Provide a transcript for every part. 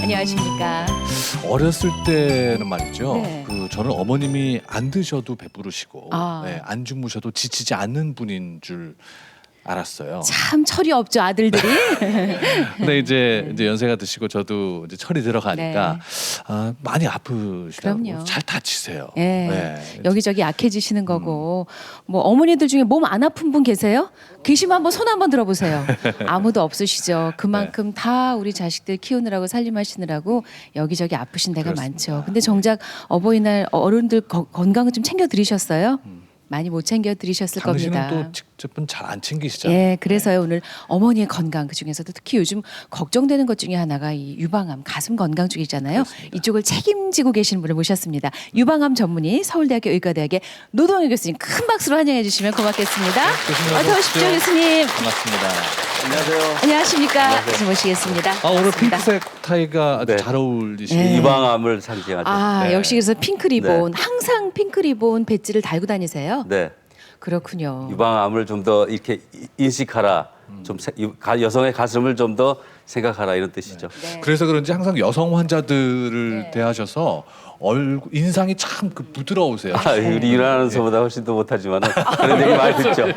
안녕하십니까. 어렸을 때는 말이죠. 네. 저는 어머님이 안 드셔도 배부르시고 아. 네, 안 주무셔도 지치지 않는 분인 줄 알았어요. 참 철이 없죠, 아들들이. 근데 이제 연세가 드시고 저도 이제 철이 들어가니까 네. 많이 아프시더라고요. 그럼요. 잘 다치세요. 네. 네. 여기저기 약해지시는 거고. 뭐 어머니들 중에 몸 안 아픈 분 계세요? 계시면 한번 손 한번 들어보세요. 아무도 없으시죠. 그만큼 다 우리 자식들 키우느라고 살림하시느라고 여기저기 아프신 데가 그렇습니다. 많죠. 근데 정작 어버이날 어른들 건강을 좀 챙겨 드리셨어요? 많이 못 챙겨 드리셨을 당신은 겁니다. 또 직접은 잘 안 챙기시잖아요. 예, 그래서요 오늘 어머니의 건강 그 중에서도 특히 요즘 걱정되는 것 중에 하나가 이 유방암, 가슴 건강 쪽이잖아요. 그렇습니다. 이쪽을 책임지고 계시는 분을 모셨습니다. 유방암 전문의 서울대학교 의과대학의 노동희 교수님 큰 박수로 환영해 주시면 고맙겠습니다. 교수님 어서 오십시오, 오십시오. 교수님. 반갑습니다. 안녕하세요. 안녕하십니까. 다시 모시겠습니다. 오늘 반갑습니다. 핑크색 타이가 아주 네. 잘 어울리시네요. 네. 유방암을 상징하죠. 아, 네. 역시 그래서 핑크 리본, 항상 핑크 리본 배지를 달고 다니세요? 네. 그렇군요. 유방암을 좀 더 이렇게 인식하라. 여성의 가슴을 좀 더 생각하라 이런 뜻이죠. 네. 그래서 그런지 항상 여성 환자들을 네. 대하셔서 인상이 참 부드러우세요. 우리 일어나는서보다 훨씬 더 못하지만 그런 얘기 많이 듣죠.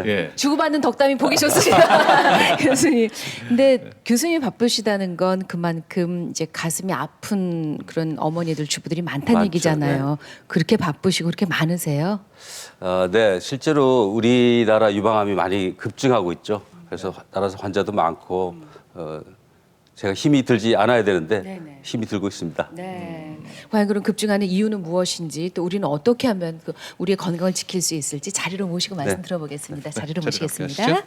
예. 주고받는 덕담이 보기 좋습니다. 교수님. 근데 교수님이 바쁘시다는 건 그만큼 이제 가슴이 아픈 그런 어머니들 주부들이 많다는 많죠. 얘기잖아요. 그렇게 바쁘시고 그렇게 많으세요? 네, 실제로 우리나라 유방암이 많이 급증하고 있죠. 그래서 따라서 환자도 많고 제가 힘이 들지 않아야 되는데 네네. 힘이 들고 있습니다. 네. 과연 그런 급증하는 이유는 무엇인지 또 우리는 어떻게 하면 우리의 건강을 지킬 수 있을지 자리로 모시고 말씀 네. 들어보겠습니다. 자리로 자리로 모시겠습니다. 가시죠.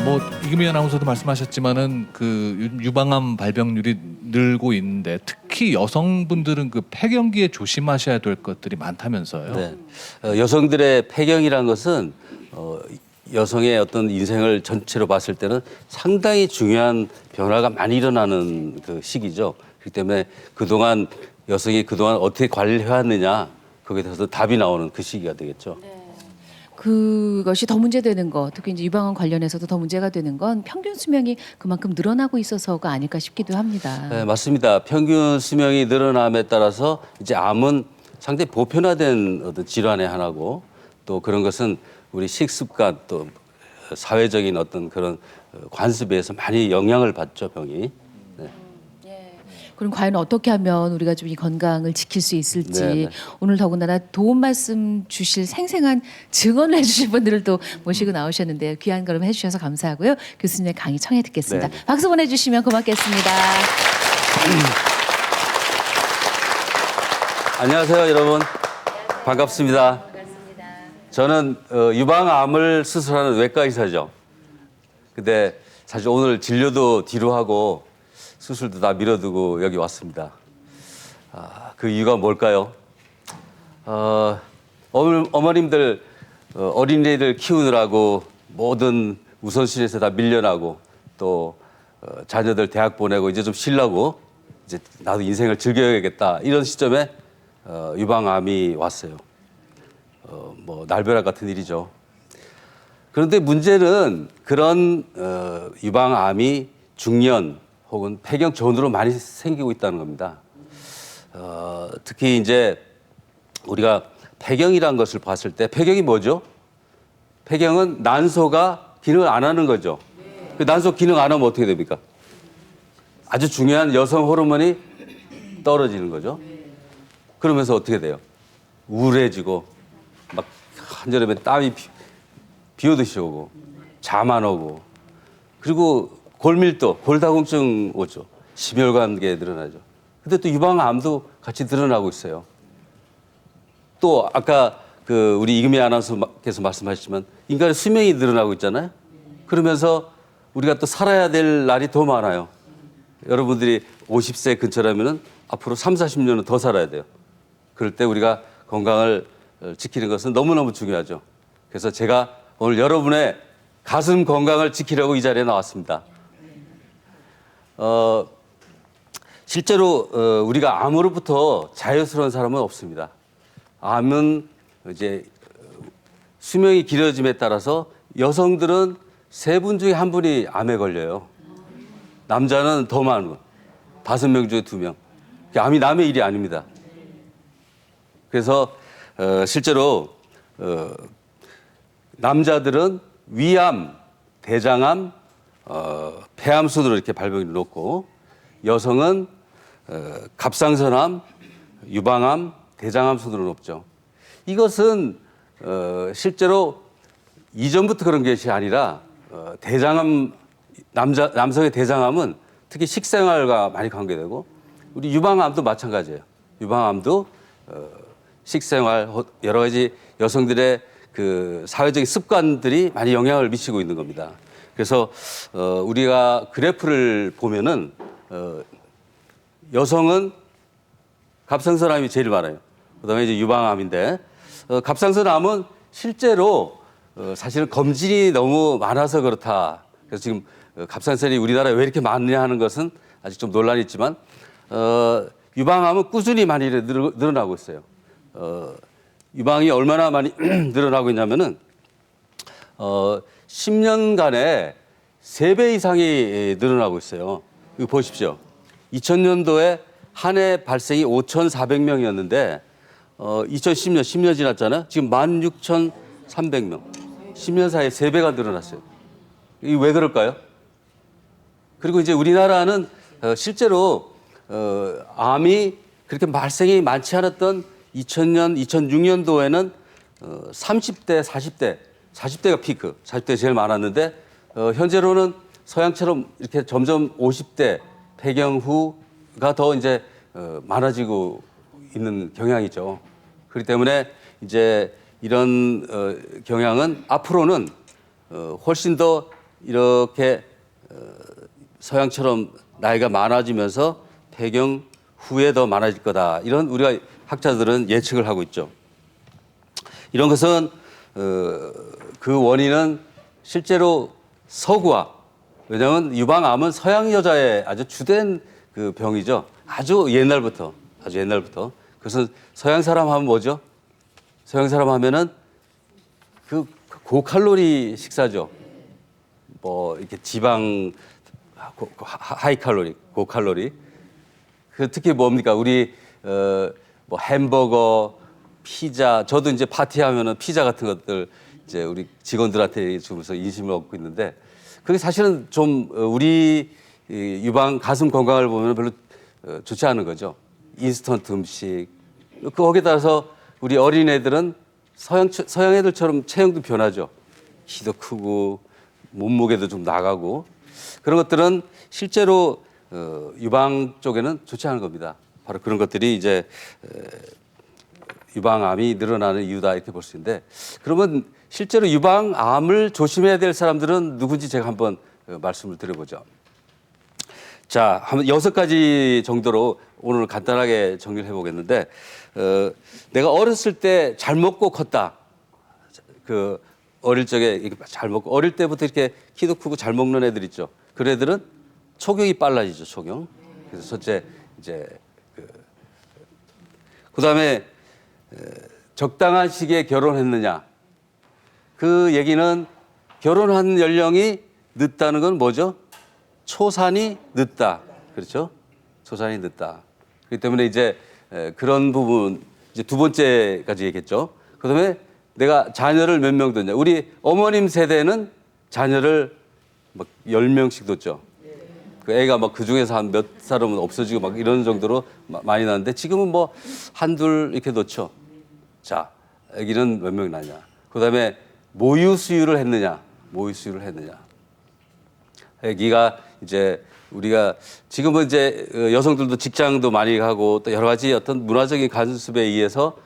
뭐 이금희 아나운서도 말씀하셨지만은 그 유방암 발병률이 늘고 있는데 특히 여성분들은 그 폐경기에 조심하셔야 될 것들이 많다면서요. 네. 여성들의 폐경이라는 것은 여성의 어떤 인생을 전체로 봤을 때는 상당히 중요한 변화가 많이 일어나는 그 시기죠. 그렇기 때문에 그동안 여성이 그동안 어떻게 관리를 해왔느냐 거기에 대해서 답이 나오는 그 시기가 되겠죠. 그것이 더 문제되는 것, 특히 이제 유방암 관련해서도 더 문제가 되는 건 평균 수명이 그만큼 늘어나고 있어서가 아닐까 싶기도 합니다. 네, 맞습니다. 평균 수명이 늘어남에 따라서 이제 암은 상당히 보편화된 어떤 질환의 하나고 또 그런 것은 우리 식습관 또 사회적인 어떤 그런 관습에서 많이 영향을 받죠, 병이. 네. 그럼 과연 어떻게 하면 우리가 좀 이 건강을 지킬 수 있을지 네, 네. 오늘 더군다나 도움 말씀 주실 생생한 증언을 해주실 분들을 또 모시고 나오셨는데요. 귀한 걸음 해주셔서 감사하고요. 교수님의 강의 청해 듣겠습니다. 네. 박수 보내주시면 고맙겠습니다. 안녕하세요, 여러분. 반갑습니다. 저는 유방암을 수술하는 외과 의사죠. 근데 사실 오늘 진료도 뒤로 하고 수술도 다 미뤄두고 여기 왔습니다. 그 이유가 뭘까요? 어머님들 어린이들 키우느라고 모든 우선순위에서 다 밀려나고 또 자녀들 대학 보내고 이제 좀 쉬려고 이제 나도 인생을 즐겨야겠다 이런 시점에 유방암이 왔어요. 뭐 날벼락 같은 일이죠. 그런데 문제는 그런 유방암이 중년 혹은 폐경 전후로 많이 생기고 있다는 겁니다. 특히 이제 우리가 폐경이라는 것을 봤을 때 폐경이 뭐죠? 폐경은 난소가 기능을 안 하는 거죠. 그 난소 기능 안 하면 어떻게 됩니까? 아주 중요한 여성 호르몬이 떨어지는 거죠. 그러면서 어떻게 돼요? 우울해지고 막 한여름에 땀이 비오듯이 오고 잠 안 오고 그리고 골밀도, 골다공증 오죠. 심혈관계 늘어나죠. 근데 또 유방암도 같이 늘어나고 있어요. 또 아까 그 우리 이금희 아나운서께서 말씀하셨지만 인간의 수명이 늘어나고 있잖아요. 그러면서 우리가 또 살아야 될 날이 더 많아요. 여러분들이 50세 근처라면은 앞으로 3, 40년은 더 살아야 돼요. 그럴 때 우리가 건강을 지키는 것은 너무너무 중요하죠. 그래서 제가 오늘 여러분의 가슴 건강을 지키려고 이 자리에 나왔습니다. 실제로 우리가 암으로부터 자유스러운 사람은 없습니다. 암은 이제 수명이 길어짐에 따라서 여성들은 3분 중에 1분이 암에 걸려요. 남자는 더 많은 5명 중에 2명. 암이 남의 일이 아닙니다. 그래서 실제로 남자들은 위암, 대장암, 폐암 순으로 이렇게 발병이 높고 여성은 갑상선암, 유방암, 대장암 순으로 높죠. 이것은 실제로 이전부터 그런 것이 아니라 대장암 남성의 대장암은 특히 식생활과 많이 관계되고 우리 유방암도 마찬가지예요. 유방암도 식생활 여러 가지 여성들의 그 사회적인 습관들이 많이 영향을 미치고 있는 겁니다. 그래서 우리가 그래프를 보면은 여성은 갑상선암이 제일 많아요. 그다음에 이제 유방암인데 갑상선암은 실제로 사실은 검진이 너무 많아서 그렇다. 그래서 지금 갑상선이 우리나라에 왜 이렇게 많냐 하는 것은 아직 좀 논란이 있지만 유방암은 꾸준히 많이 늘어나고 있어요. 유방이 얼마나 많이 늘어나고 있냐면은 10년간에 3배 이상이 늘어나고 있어요. 이거 보십시오. 2000년도에 한 해 발생이 5,400명이었는데 2010년 10년 지났잖아요. 지금 16,300명. 10년 사이에 3배가 늘어났어요. 이게 왜 그럴까요? 그리고 이제 우리나라는 실제로 암이 그렇게 발생이 많지 않았던 2000년, 2006년도에는 30대, 40대가 피크, 40대 제일 많았는데 현재로는 서양처럼 이렇게 점점 50대 폐경 후가 더 이제 많아지고 있는 경향이죠. 그렇기 때문에 이제 이런 경향은 앞으로는 훨씬 더 이렇게 서양처럼 나이가 많아지면서 폐경 후에 더 많아질 거다. 이런 우리가 학자들은 예측을 하고 있죠. 이런 것은 그 원인은 실제로 서구화. 왜냐하면 유방암은 서양 여자의 아주 주된 그 병이죠. 아주 옛날부터. 그것은 서양 사람 하면 뭐죠? 서양 사람 하면은 그 고칼로리 식사죠. 뭐 이렇게 지방 하이 칼로리, 고칼로리. 그 특히 뭡니까? 우리 뭐 햄버거, 피자. 저도 이제 파티하면은 피자 같은 것들 이제 우리 직원들한테 주면서 인심을 얻고 있는데 그게 사실은 좀 우리 유방 가슴 건강을 보면 별로 좋지 않은 거죠. 인스턴트 음식. 거기에 따라서 우리 어린애들은 서양 애들처럼 체형도 변하죠. 키도 크고 몸무게도 좀 나가고 그런 것들은 실제로 유방 쪽에는 좋지 않은 겁니다. 바로 그런 것들이 이제 유방암이 늘어나는 이유다 이렇게 볼 수 있는데 그러면 실제로 유방암을 조심해야 될 사람들은 누군지 제가 한번 말씀을 드려보죠. 자, 한 6가지 정도로 오늘 간단하게 정리를 해보겠는데 내가 어렸을 때 잘 먹고 컸다. 그 어릴 적에 잘 먹고 어릴 때부터 이렇게 키도 크고 잘 먹는 애들 있죠. 그런 애들은 초경이 빨라지죠. 초경. 그래서 첫째 이제 그다음에 적당한 시기에 결혼했느냐. 그 얘기는 결혼한 연령이 늦다는 건 뭐죠? 초산이 늦다. 그렇죠? 초산이 늦다. 그렇기 때문에 이제 그런 부분 이제 2번째까지 얘기했죠. 그다음에 내가 자녀를 몇 명 뒀냐. 우리 어머님 세대는 자녀를 막 10명씩 뒀죠. 그 애가 막 그 중에서 한 몇 사람은 없어지고 막 이런 정도로 많이 나는데 지금은 뭐 한둘 이렇게 뒀죠. 자, 아기는 몇 명 낳냐. 그다음에 모유 수유를 했느냐. 아기가 이제 우리가 지금은 이제 여성들도 직장도 많이 가고 또 여러 가지 어떤 문화적인 간섭에 의해서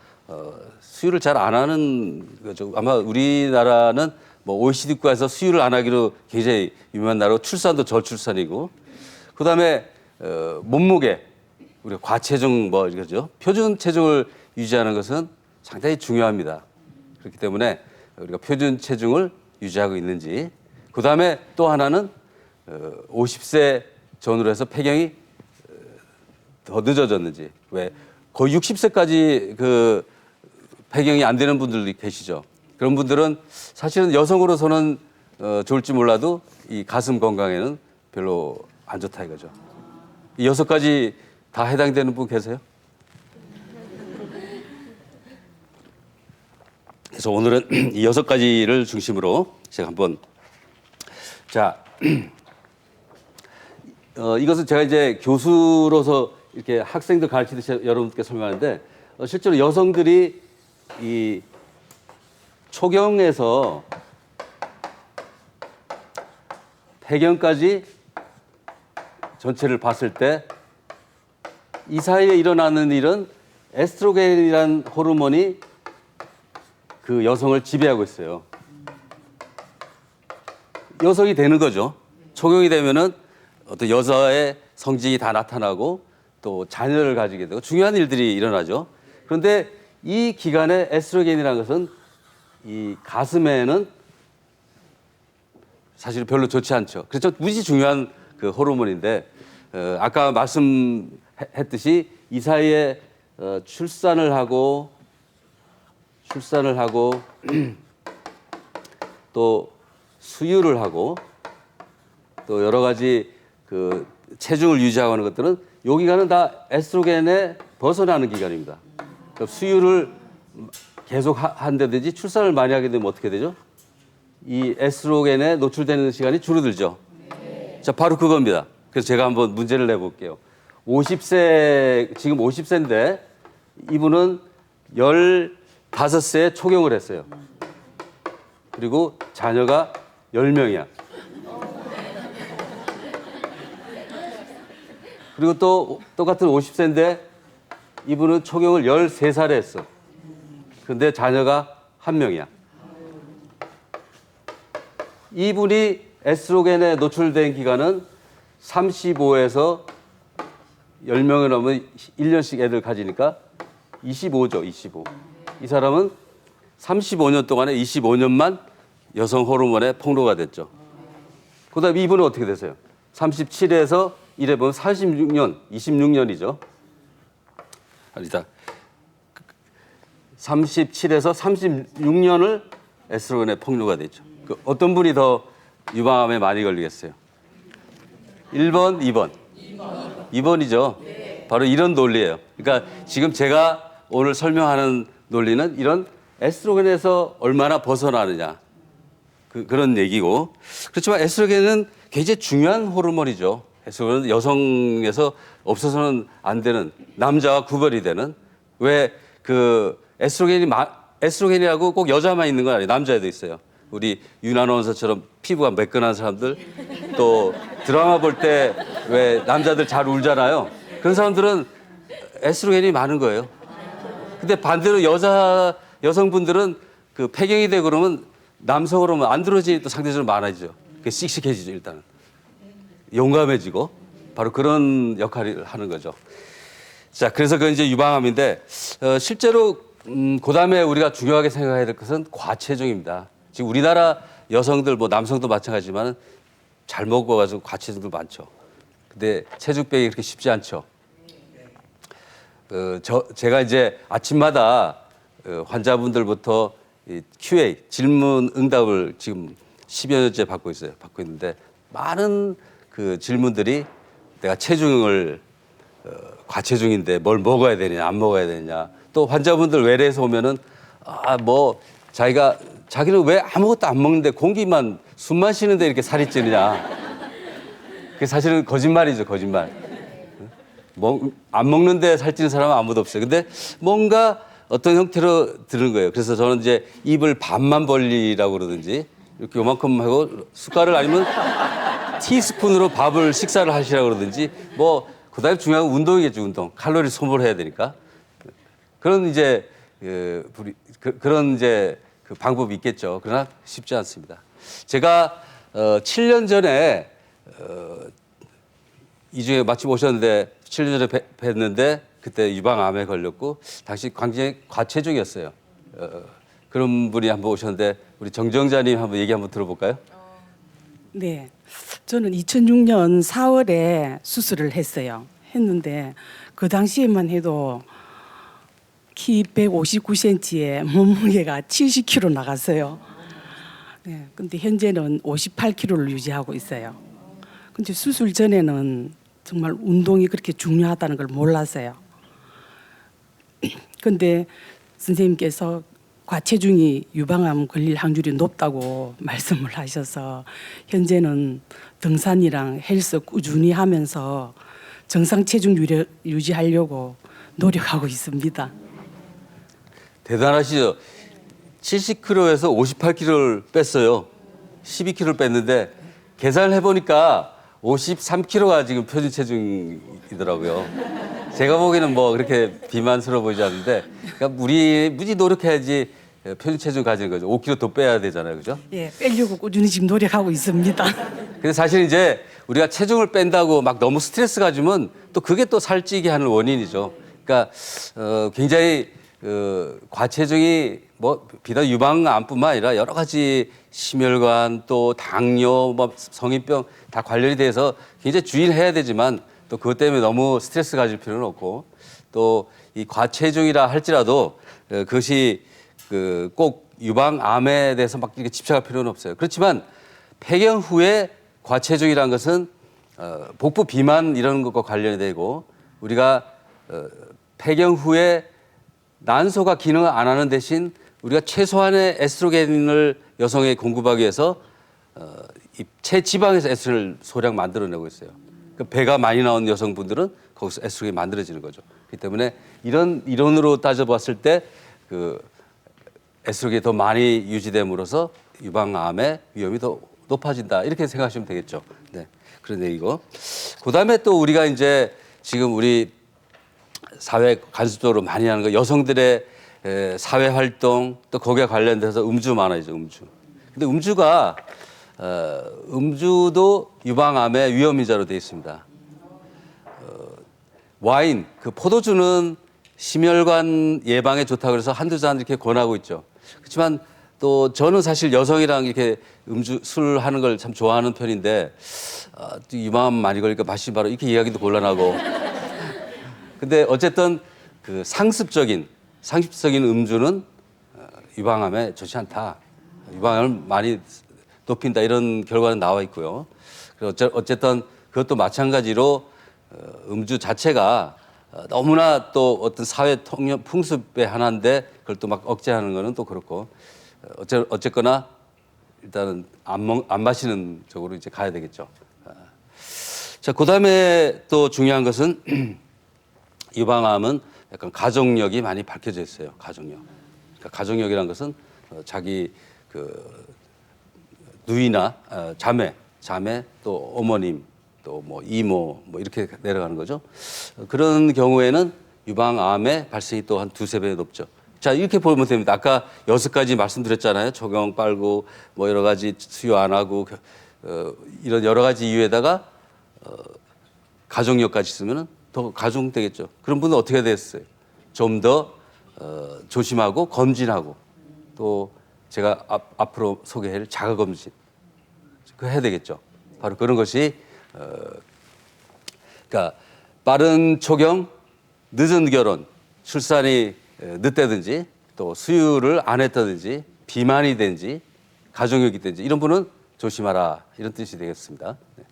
수유를 잘 안 하는 거죠. 아마 우리나라는 뭐 OECD 국가에서 수유를 안 하기로 굉장히 유명한 나라고 출산도 저출산이고 그다음에 몸무게 우리가 과체중 뭐 이거죠. 표준 체중을 유지하는 것은 상당히 중요합니다. 그렇기 때문에 우리가 표준 체중을 유지하고 있는지 그다음에 또 하나는 50세 전후로 해서 폐경이 더 늦어졌는지 왜 거의 60세까지 그 폐경이 안 되는 분들이 계시죠. 그런 분들은 사실은 여성으로서는 좋을지 몰라도 이 가슴 건강에는 별로 안 좋다 이거죠. 이 6가지 다 해당되는 분 계세요? 그래서 오늘은 이 6가지를 중심으로 제가 한번 이것은 제가 이제 교수로서 이렇게 학생들 가르치듯이 여러분께 설명하는데 실제로 여성들이 이 초경에서 폐경까지 전체를 봤을 때 이 사이에 일어나는 일은 에스트로겐이라는 호르몬이 그 여성을 지배하고 있어요. 여성이 되는 거죠. 초경이 되면은 어떤 여자의 성징이 다 나타나고 또 자녀를 가지게 되고 중요한 일들이 일어나죠. 그런데 이 기간에 에스트로겐이라는 것은 이 가슴에는 사실 별로 좋지 않죠. 그래서 무지 중요한 그 호르몬인데 아까 말씀했듯이 이 사이에 출산을 하고 또 수유를 하고 또 여러 가지 그 체중을 유지하고 하는 것들은 이 기간은 다 에스트로겐에 벗어나는 기간입니다. 그러니까 수유를 계속 한다든지 출산을 많이 하게 되면 어떻게 되죠? 이 에스트로겐에 노출되는 시간이 줄어들죠. 자, 바로 그겁니다. 그래서 제가 한번 문제를 내볼게요. 50세, 지금 50세인데 이분은 15세에 초경을 했어요. 그리고 자녀가 10명이야. 그리고 또 똑같은 50세인데 이분은 초경을 13살에 했어. 근데 자녀가 1명이야. 이분이 에스트로겐에 노출된 기간은 35에서 10명을 넘으면 1년씩 애들 가지니까 25죠, 25. 이 사람은 35년 동안에 25년만 여성 호르몬의 폭로가 됐죠. 그 다음에 이분은 어떻게 되세요? 37에서 이래 보면 46년, 26년이죠. 아니다. 37에서 36년을 에스트로겐에 폭로가 됐죠. 그 어떤 분이 더 유방암에 많이 걸리겠어요? 1번, 2번. 2번이죠. 바로 이런 논리예요. 그러니까 지금 제가 오늘 설명하는 논리는 이런 에스트로겐에서 얼마나 벗어나느냐. 그런 얘기고. 그렇지만 에스트로겐은 굉장히 중요한 호르몬이죠. 에스트로겐은 여성에서 없어서는 안 되는, 남자와 구별이 되는. 왜 그 에스트로겐이라고 꼭 여자만 있는 건 아니에요. 남자에도 있어요. 우리 윤 아나운서처럼 피부가 매끈한 사람들, 또 드라마 볼 때 왜 남자들 잘 울잖아요. 그런 사람들은 에스트로겐이 많은 거예요. 근데 반대로 여성분들은 그 폐경이 되고 그러면 남성으로 면 안드로겐이 또 상대적으로 많아지죠. 씩씩해지죠, 일단은. 용감해지고 바로 그런 역할을 하는 거죠. 자, 그래서 그건 이제 유방암인데 실제로 그다음에 우리가 중요하게 생각해야 될 것은 과체중입니다. 지금 우리나라 여성들 뭐 남성도 마찬가지지만 잘 먹어가지고 과체중도 많죠. 근데 체중 빼기 그렇게 쉽지 않죠. 제가 이제 아침마다 환자분들부터 QA 질문 응답을 지금 10여 년째 받고 있는데 많은 그 질문들이 내가 체중을 과체중인데 뭘 먹어야 되느냐 안 먹어야 되느냐, 또 환자분들 외래에서 오면은 자기는 왜 아무것도 안 먹는데 공기만 숨만 쉬는데 이렇게 살이 찌느냐. 그게 사실은 거짓말이죠, 거짓말. 안 먹는데 살찌는 사람은 아무도 없어요. 근데 뭔가 어떤 형태로 드는 거예요. 그래서 저는 이제 입을 반만 벌리라고 그러든지 이렇게 요만큼 하고 숟갈을 아니면 티스푼으로 밥을 식사를 하시라고 그러든지 그다음에 중요한 건 운동이겠죠, 운동. 칼로리 소모를 해야 되니까. 그런 이제 그런 이제 그 방법이 있겠죠. 그러나 쉽지 않습니다. 제가 7년 전에 이 중에 마침 오셨는데 7년 전에 뵀는데 그때 유방암에 걸렸고 당시 굉장히 과체중이었어요. 그런 분이 한번 오셨는데 우리 정정자님 한번 얘기 한번 들어볼까요? 네, 저는 2006년 4월에 수술을 했어요. 했는데 그 당시에만 해도 키 159cm에 몸무게가 70kg 나갔어요. 네, 근데 현재는 58kg를 유지하고 있어요. 근데 수술 전에는 정말 운동이 그렇게 중요하다는 걸 몰랐어요. 근데 선생님께서 과체중이 유방암 걸릴 확률이 높다고 말씀을 하셔서 현재는 등산이랑 헬스 꾸준히 하면서 정상 체중 유지하려고 노력하고 있습니다. 대단하시죠. 70kg에서 58kg를 뺐어요. 12kg를 뺐는데 계산을 해보니까 53kg가 지금 표준 체중이더라고요. 제가 보기에는 뭐 그렇게 비만스러워 보이지 않는데, 그러니까 우리 무지 노력해야지 표준 체중 가지는 거죠. 5kg 더 빼야 되잖아요, 그죠? 예, 빼려고 꾸준히 지금 노력하고 있습니다. 근데 사실 이제 우리가 체중을 뺀다고 막 너무 스트레스 가지면 또 그게 또 살찌게 하는 원인이죠. 그러니까 굉장히 과체중이 뭐 비단 유방암뿐만 아니라 여러 가지 심혈관 또 당뇨 뭐 성인병 다 관련이 돼서 굉장히 주의를 해야 되지만 또 그것 때문에 너무 스트레스 가질 필요는 없고, 또 이 과체중이라 할지라도 그것이 꼭 유방암에 대해서 막 이렇게 집착할 필요는 없어요. 그렇지만 폐경 후에 과체중이라는 것은 복부 비만 이런 것과 관련이 되고, 우리가 폐경 후에 난소가 기능을 안 하는 대신 우리가 최소한의 에스트로겐을 여성에 공급하기 위해서 이 체지방에서 에스트로겐을 소량 만들어내고 있어요. 그 배가 많이 나온 여성분들은 거기서 에스트로겐이 만들어지는 거죠. 그렇기 때문에 이런 이론으로 따져봤을 때 에스트로겐이 더 많이 유지됨으로써 유방암의 위험이 더 높아진다, 이렇게 생각하시면 되겠죠. 네, 그런 얘기고. 그다음에 또 우리가 이제 지금 우리 사회 간접적으로 많이 하는 거, 여성들의 사회 활동 또 거기에 관련돼서 음주 많아지죠, 음주. 근데 음주도 유방암의 위험인자로 되어 있습니다. 와인, 그 포도주는 심혈관 예방에 좋다고 그래서 한두 잔 이렇게 권하고 있죠. 그렇지만 또 저는 사실 여성이랑 이렇게 술 하는 걸 참 좋아하는 편인데, 유방암 많이 걸리니까 마시지 마라, 이렇게 이야기도 곤란하고. 근데 어쨌든 그 상습적인 음주는 유방암에 좋지 않다. 유방암을 많이 높인다, 이런 결과는 나와 있고요. 그리고 어쨌든 그것도 마찬가지로 음주 자체가 너무나 또 어떤 사회 통념 풍습의 하나인데 그걸 또 막 억제하는 거는 또 그렇고, 어쨌거나 일단은 안 마시는 쪽으로 이제 가야 되겠죠. 자, 그다음에 또 중요한 것은 유방암은 약간 가족력이 많이 밝혀져 있어요. 가족력. 그러니까 가족력이라는 것은 자기 누이나 자매 또 어머님 또 뭐 이모 뭐 이렇게 내려가는 거죠. 그런 경우에는 유방암의 발생이 또 한 두세 배 높죠. 자, 이렇게 보면 됩니다. 아까 6가지 말씀드렸잖아요. 초경 빨고 뭐 여러 가지 수유 안 하고 이런 여러 가지 이유에다가 가족력까지 있으면 더 가중되겠죠. 그런 분은 어떻게 해야 되겠어요? 좀 더 조심하고 검진하고, 또 제가 앞으로 소개할 자가검진 그거 해야 되겠죠. 바로 그런 것이 그러니까 빠른 초경, 늦은 결혼, 출산이 늦다든지 또 수유를 안 했다든지 비만이 된지 가족력이 된지 이런 분은 조심하라, 이런 뜻이 되겠습니다. 네.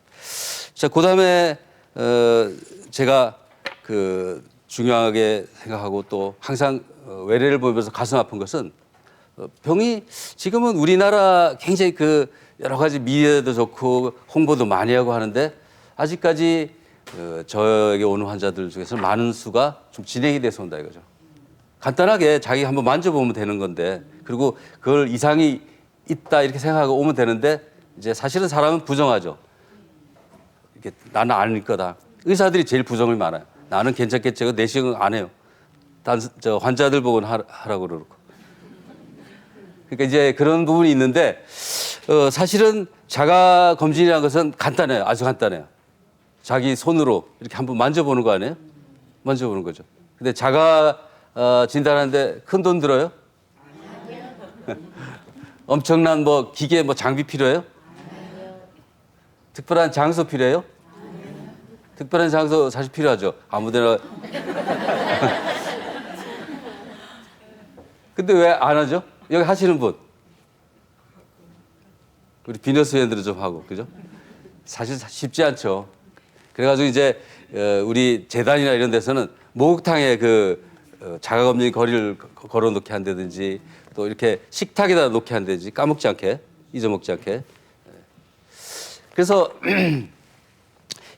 자, 그다음에 제가 중요하게 생각하고 또 항상 외래를 보면서 가슴 아픈 것은, 병이 지금은 우리나라 굉장히 여러 가지 미래도 좋고 홍보도 많이 하고 하는데, 아직까지 저에게 오는 환자들 중에서 많은 수가 좀 진행이 돼서 온다 이거죠. 간단하게 자기 한번 만져보면 되는 건데, 그리고 그걸 이상이 있다 이렇게 생각하고 오면 되는데, 이제 사실은 사람은 부정하죠. 이게 나는 아닐 거다. 의사들이 제일 부정을 많아요. 나는 괜찮겠지. 내시경 안 해요. 환자들 보고는 하라고 그러고. 그러니까 이제 그런 부분이 있는데, 사실은 자가 검진이라는 것은 간단해요. 아주 간단해요. 자기 손으로 이렇게 한번 만져보는 거 아니에요? 만져보는 거죠. 근데 자가 진단하는데 큰 돈 들어요? 엄청난 뭐 기계 뭐 장비 필요해요? 특별한 장소 필요해요? 특별한 장소 사실 필요하죠. 아무데나. 근데 왜 안 하죠? 여기 하시는 분. 우리 비너스 회원들은 좀 하고, 그죠? 사실 쉽지 않죠. 그래가지고 이제 우리 재단이나 이런 데서는 목욕탕에 자가검진 거리를 걸어놓게 한다든지 또 이렇게 식탁에다 놓게 한다든지 까먹지 않게, 잊어먹지 않게. 그래서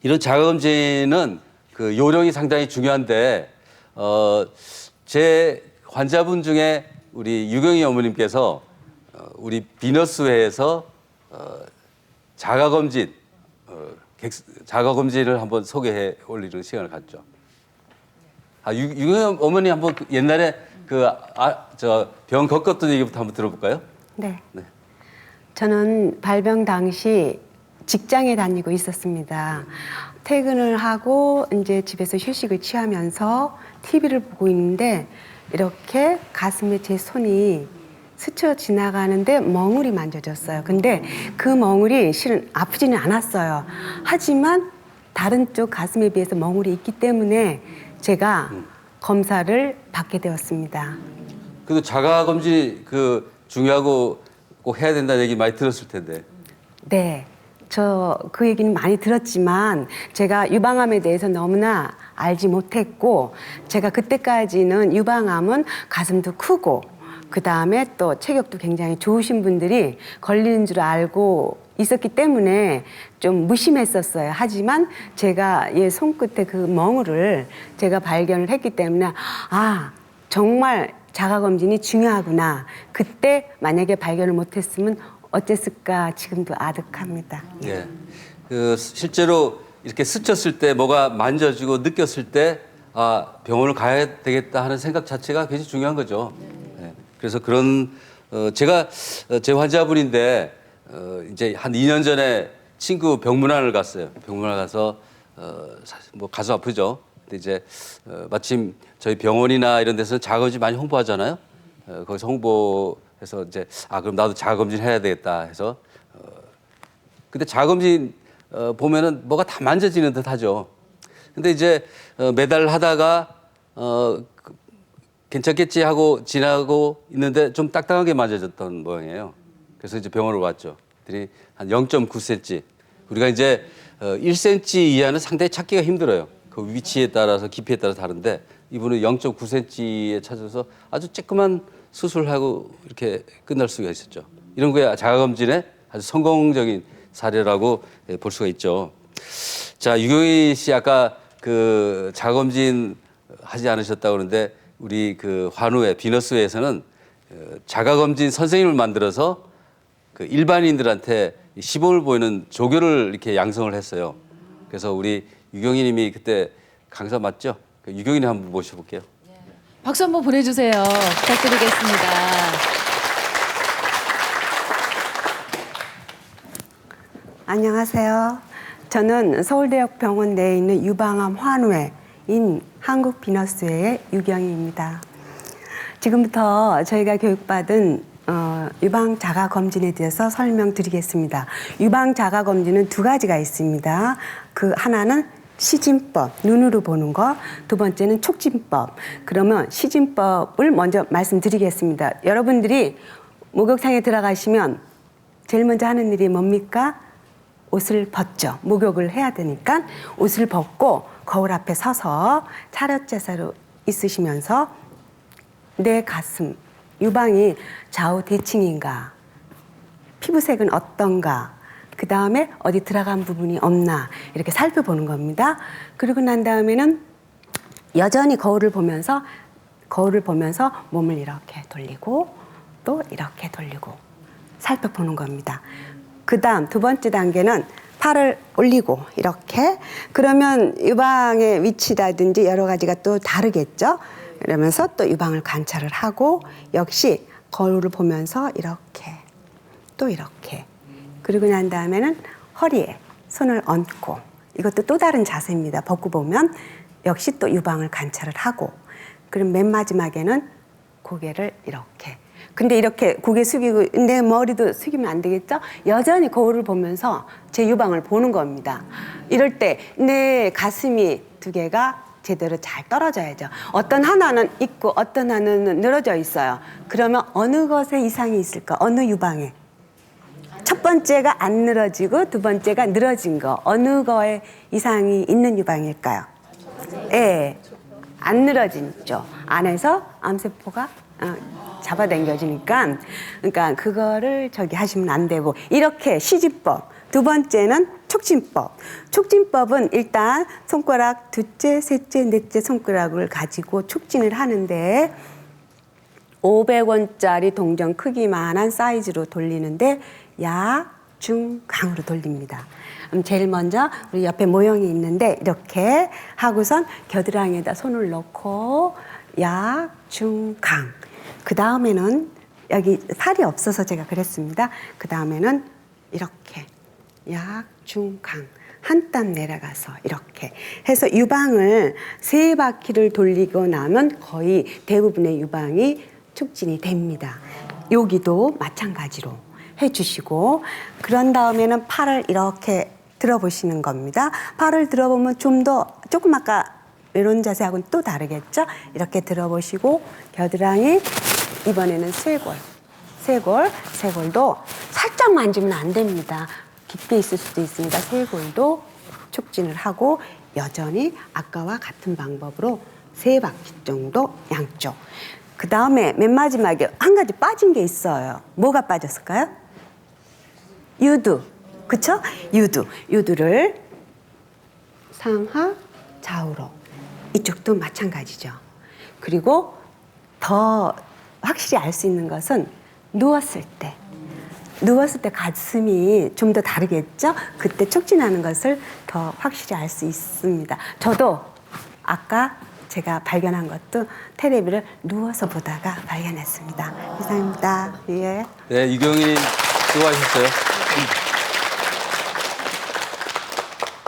이런 자가검진은 그 요령이 상당히 중요한데 제 환자분 중에 우리 유경희 어머님께서 우리 비너스회에서 자가검진을 한번 소개해 올리는 시간을 갖죠. 유경희 어머니 한번 옛날에 병 겪었던 얘기부터 한번 들어볼까요? 네. 네. 저는 발병 당시 직장에 다니고 있었습니다. 퇴근을 하고 이제 집에서 휴식을 취하면서 TV를 보고 있는데 이렇게 가슴에 제 손이 스쳐 지나가는데 멍울이 만져졌어요. 근데 그 멍울이 실은 아프지는 않았어요. 하지만 다른 쪽 가슴에 비해서 멍울이 있기 때문에 제가 검사를 받게 되었습니다. 그래도 자가검진 중요하고 꼭 해야 된다는 얘기 많이 들었을 텐데. 네. 저 그 얘기는 많이 들었지만 제가 유방암에 대해서 너무나 알지 못했고 제가 그때까지는 유방암은 가슴도 크고 그 다음에 또 체격도 굉장히 좋으신 분들이 걸리는 줄 알고 있었기 때문에 좀 무심했었어요. 하지만 제가 얘 손끝에 그 멍울을 제가 발견을 했기 때문에 정말 자가검진이 중요하구나. 그때 만약에 발견을 못했으면 어땠을까 지금도 아득합니다. 예. 실제로 이렇게 스쳤을 때 뭐가 만져지고 느꼈을 때 병원을 가야 되겠다 하는 생각 자체가 굉장히 중요한 거죠. 예. 그래서 제가 제 환자분인데 이제 한 2년 전에 친구 병문안을 갔어요. 병문안 가서 뭐 가슴 아프죠. 근데 이제 마침 저희 병원이나 이런 데서 자가검진 많이 홍보하잖아요. 거기서 홍보해서 이제 그럼 나도 자가검진 해야 되겠다 해서 근데 자가검진 보면은 뭐가 다 만져지는 듯 하죠. 근데 이제 매달 하다가 괜찮겠지 하고 지나고 있는데 좀 딱딱하게 만져졌던 모양이에요. 그래서 이제 병원을 왔죠. 그랬더니 한 0.9cm. 우리가 이제 1cm 이하는 상당히 찾기가 힘들어요. 그 위치에 따라서 깊이에 따라서 다른데 이분은 0.9cm에 찾아서 아주 쬐끄만 수술하고 이렇게 끝날 수가 있었죠. 이런 게 자가검진의 아주 성공적인 사례라고 볼 수가 있죠. 자, 유경희 씨 아까 자가검진 하지 않으셨다고 그러는데 우리 환우회 비너스회에서는 자가검진 선생님을 만들어서 일반인들한테 시범을 보이는 조교를 이렇게 양성을 했어요. 그래서 우리 유경희 님이 그때 강사 맞죠? 유경희 님 한번 모셔볼게요. 박수 한번 보내주세요. 부탁드리겠습니다. 안녕하세요. 저는 서울대학병원 내에 있는 유방암 환우회인 한국비너스회의 유경희입니다. 지금부터 저희가 교육받은 유방 자가 검진에 대해서 설명드리겠습니다. 유방 자가 검진은 두 가지가 있습니다. 그 하나는 시진법, 눈으로 보는 거. 두 번째는 촉진법. 그러면 시진법을 먼저 말씀드리겠습니다. 여러분들이 목욕탕에 들어가시면 제일 먼저 하는 일이 뭡니까? 옷을 벗죠. 목욕을 해야 되니까 옷을 벗고 거울 앞에 서서 차렷자세로 있으시면서 내 가슴, 유방이 좌우 대칭인가, 피부색은 어떤가, 그 다음에 어디 들어간 부분이 없나 이렇게 살펴보는 겁니다. 그리고 난 다음에는 여전히 거울을 보면서 몸을 이렇게 돌리고 또 이렇게 돌리고 살펴보는 겁니다. 그 다음 두 번째 단계는 팔을 올리고 이렇게, 그러면 유방의 위치라든지 여러 가지가 또 다르겠죠. 그러면서 또 유방을 관찰을 하고 역시 거울을 보면서 이렇게 또 이렇게, 그리고 난 다음에는 허리에 손을 얹고, 이것도 또 다른 자세입니다. 벗고 보면 역시 또 유방을 관찰을 하고, 그럼 맨 마지막에는 고개를 이렇게. 근데 이렇게 고개 숙이고 내 머리도 숙이면 안 되겠죠? 여전히 거울을 보면서 제 유방을 보는 겁니다. 이럴 때 내 가슴이 두 개가 제대로 잘 떨어져야죠. 어떤 하나는 있고 어떤 하나는 늘어져 있어요. 그러면 어느 것에 이상이 있을까? 어느 유방에? 첫 번째가 안 늘어지고 두 번째가 늘어진 거. 어느 거에 이상이 있는 유방일까요? 예. 안 늘어진 쪽 안에서 암세포가 잡아당겨지니까 그러니까 그거를 저기 하시면 안 되고 이렇게 시지법 두 번째는 촉진법. 촉진법은 일단 손가락 둘째, 셋째, 넷째 손가락을 가지고 촉진을 하는데 500원짜리 동전 크기만한 사이즈로 돌리는데 약, 중, 강으로 돌립니다. 제일 먼저 우리 옆에 모형이 있는데 이렇게 하고선 겨드랑이에다 손을 넣고 약, 중, 강. 그 다음에는 여기 살이 없어서 제가 그랬습니다. 그 다음에는 이렇게 약, 중, 강. 한 땀 내려가서 이렇게 해서 유방을 3바퀴를 돌리고 나면 거의 대부분의 유방이 촉진이 됩니다. 여기도 마찬가지로 해주시고 그런 다음에는 팔을 이렇게 들어보시는 겁니다. 팔을 들어보면 좀 더 조금 아까 이런 자세하고는 또 다르겠죠? 이렇게 들어보시고 겨드랑이 이번에는 쇄골도 살짝 만지면 안 됩니다. 깊게 있을 수도 있습니다. 쇄골도 촉진을 하고 여전히 아까와 같은 방법으로 3바퀴 정도 양쪽. 그 다음에 맨 마지막에 한 가지 빠진 게 있어요. 뭐가 빠졌을까요? 유두. 그쵸? 유두를 상하 좌우로. 이쪽도 마찬가지죠. 그리고 더 확실히 알 수 있는 것은 누웠을 때 가슴이 좀 더 다르겠죠? 그때 촉진하는 것을 더 확실히 알 수 있습니다. 저도 아까 제가 발견한 것도 테레비를 누워서 보다가 발견했습니다. 이상입니다. 예. 네, 유경희님 수고하셨어요.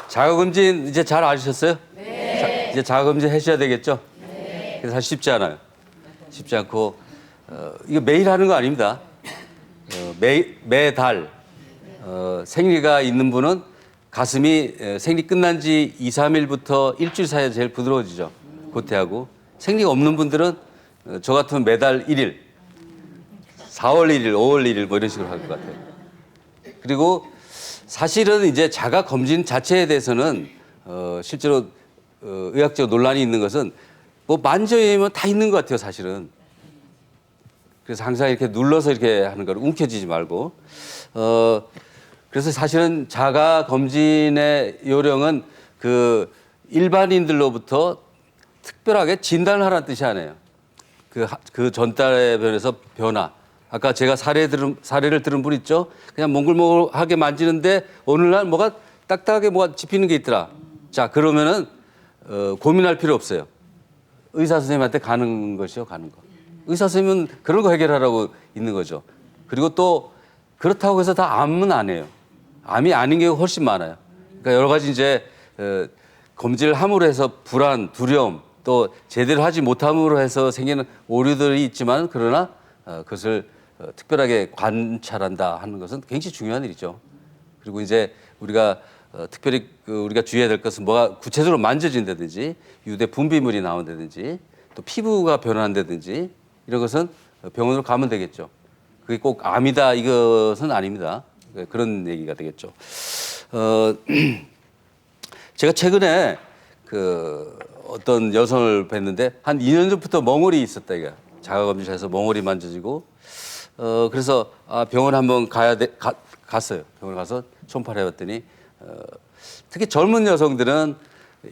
자가검진 이제 잘 아셨어요? 네. 이제 자가검진 하셔야 되겠죠? 네. 그래서 사실 쉽지 않아요. 쉽지 않고 이거 매일 하는 거 아닙니다. 매달 생리가 있는 분은 가슴이 생리 끝난 지 2, 3일부터 일주일 사이에 제일 부드러워지죠. 고태하고. 생리가 없는 분들은 저 같으면 매달 1일, 4월 1일, 5월 1일 뭐 이런 식으로 할 것 같아요. 그리고 사실은 이제 자가 검진 자체에 대해서는 실제로 의학적 논란이 있는 것은 뭐 만져야면 다 있는 것 같아요, 사실은. 그래서 항상 이렇게 눌러서 이렇게 하는 걸 움켜쥐지 말고. 그래서 사실은 자가 검진의 요령은 그 일반인들로부터 특별하게 진단을 하라는 뜻이 아니에요. 그 전달에 변해서 변화. 아까 제가 사례를 들은 분 있죠? 그냥 몽글몽글하게 만지는데 어느 날 뭐가 딱딱하게 뭐가 짚히는 게 있더라. 자, 그러면은 고민할 필요 없어요. 의사 선생님한테 가는 것이요, 가는 거. 의사 선생님은 그런 거 해결하라고 있는 거죠. 그리고 또 그렇다고 해서 다 암은 아니에요. 암이 아닌 게 훨씬 많아요. 그러니까 여러 가지 이제 검진을 함으로 해서 불안, 두려움, 또 제대로 하지 못함으로 해서 생기는 오류들이 있지만 그러나 그것을 특별하게 관찰한다 하는 것은 굉장히 중요한 일이죠. 그리고 이제 우리가 특별히 우리가 주의해야 될 것은 뭐가 구체적으로 만져진다든지 유대 분비물이 나온다든지 또 피부가 변한다든지 이런 것은 병원으로 가면 되겠죠. 그게 꼭 암이다 이것은 아닙니다. 그런 얘기가 되겠죠. 제가 최근에 어떤 여성을 뵀는데 한 2년 전부터 멍울이 있었다 이거. 자가검진해서 멍울이 만져지고 그래서 병원 한번 갔어요. 병원 가서 초음파를 해봤더니 특히 젊은 여성들은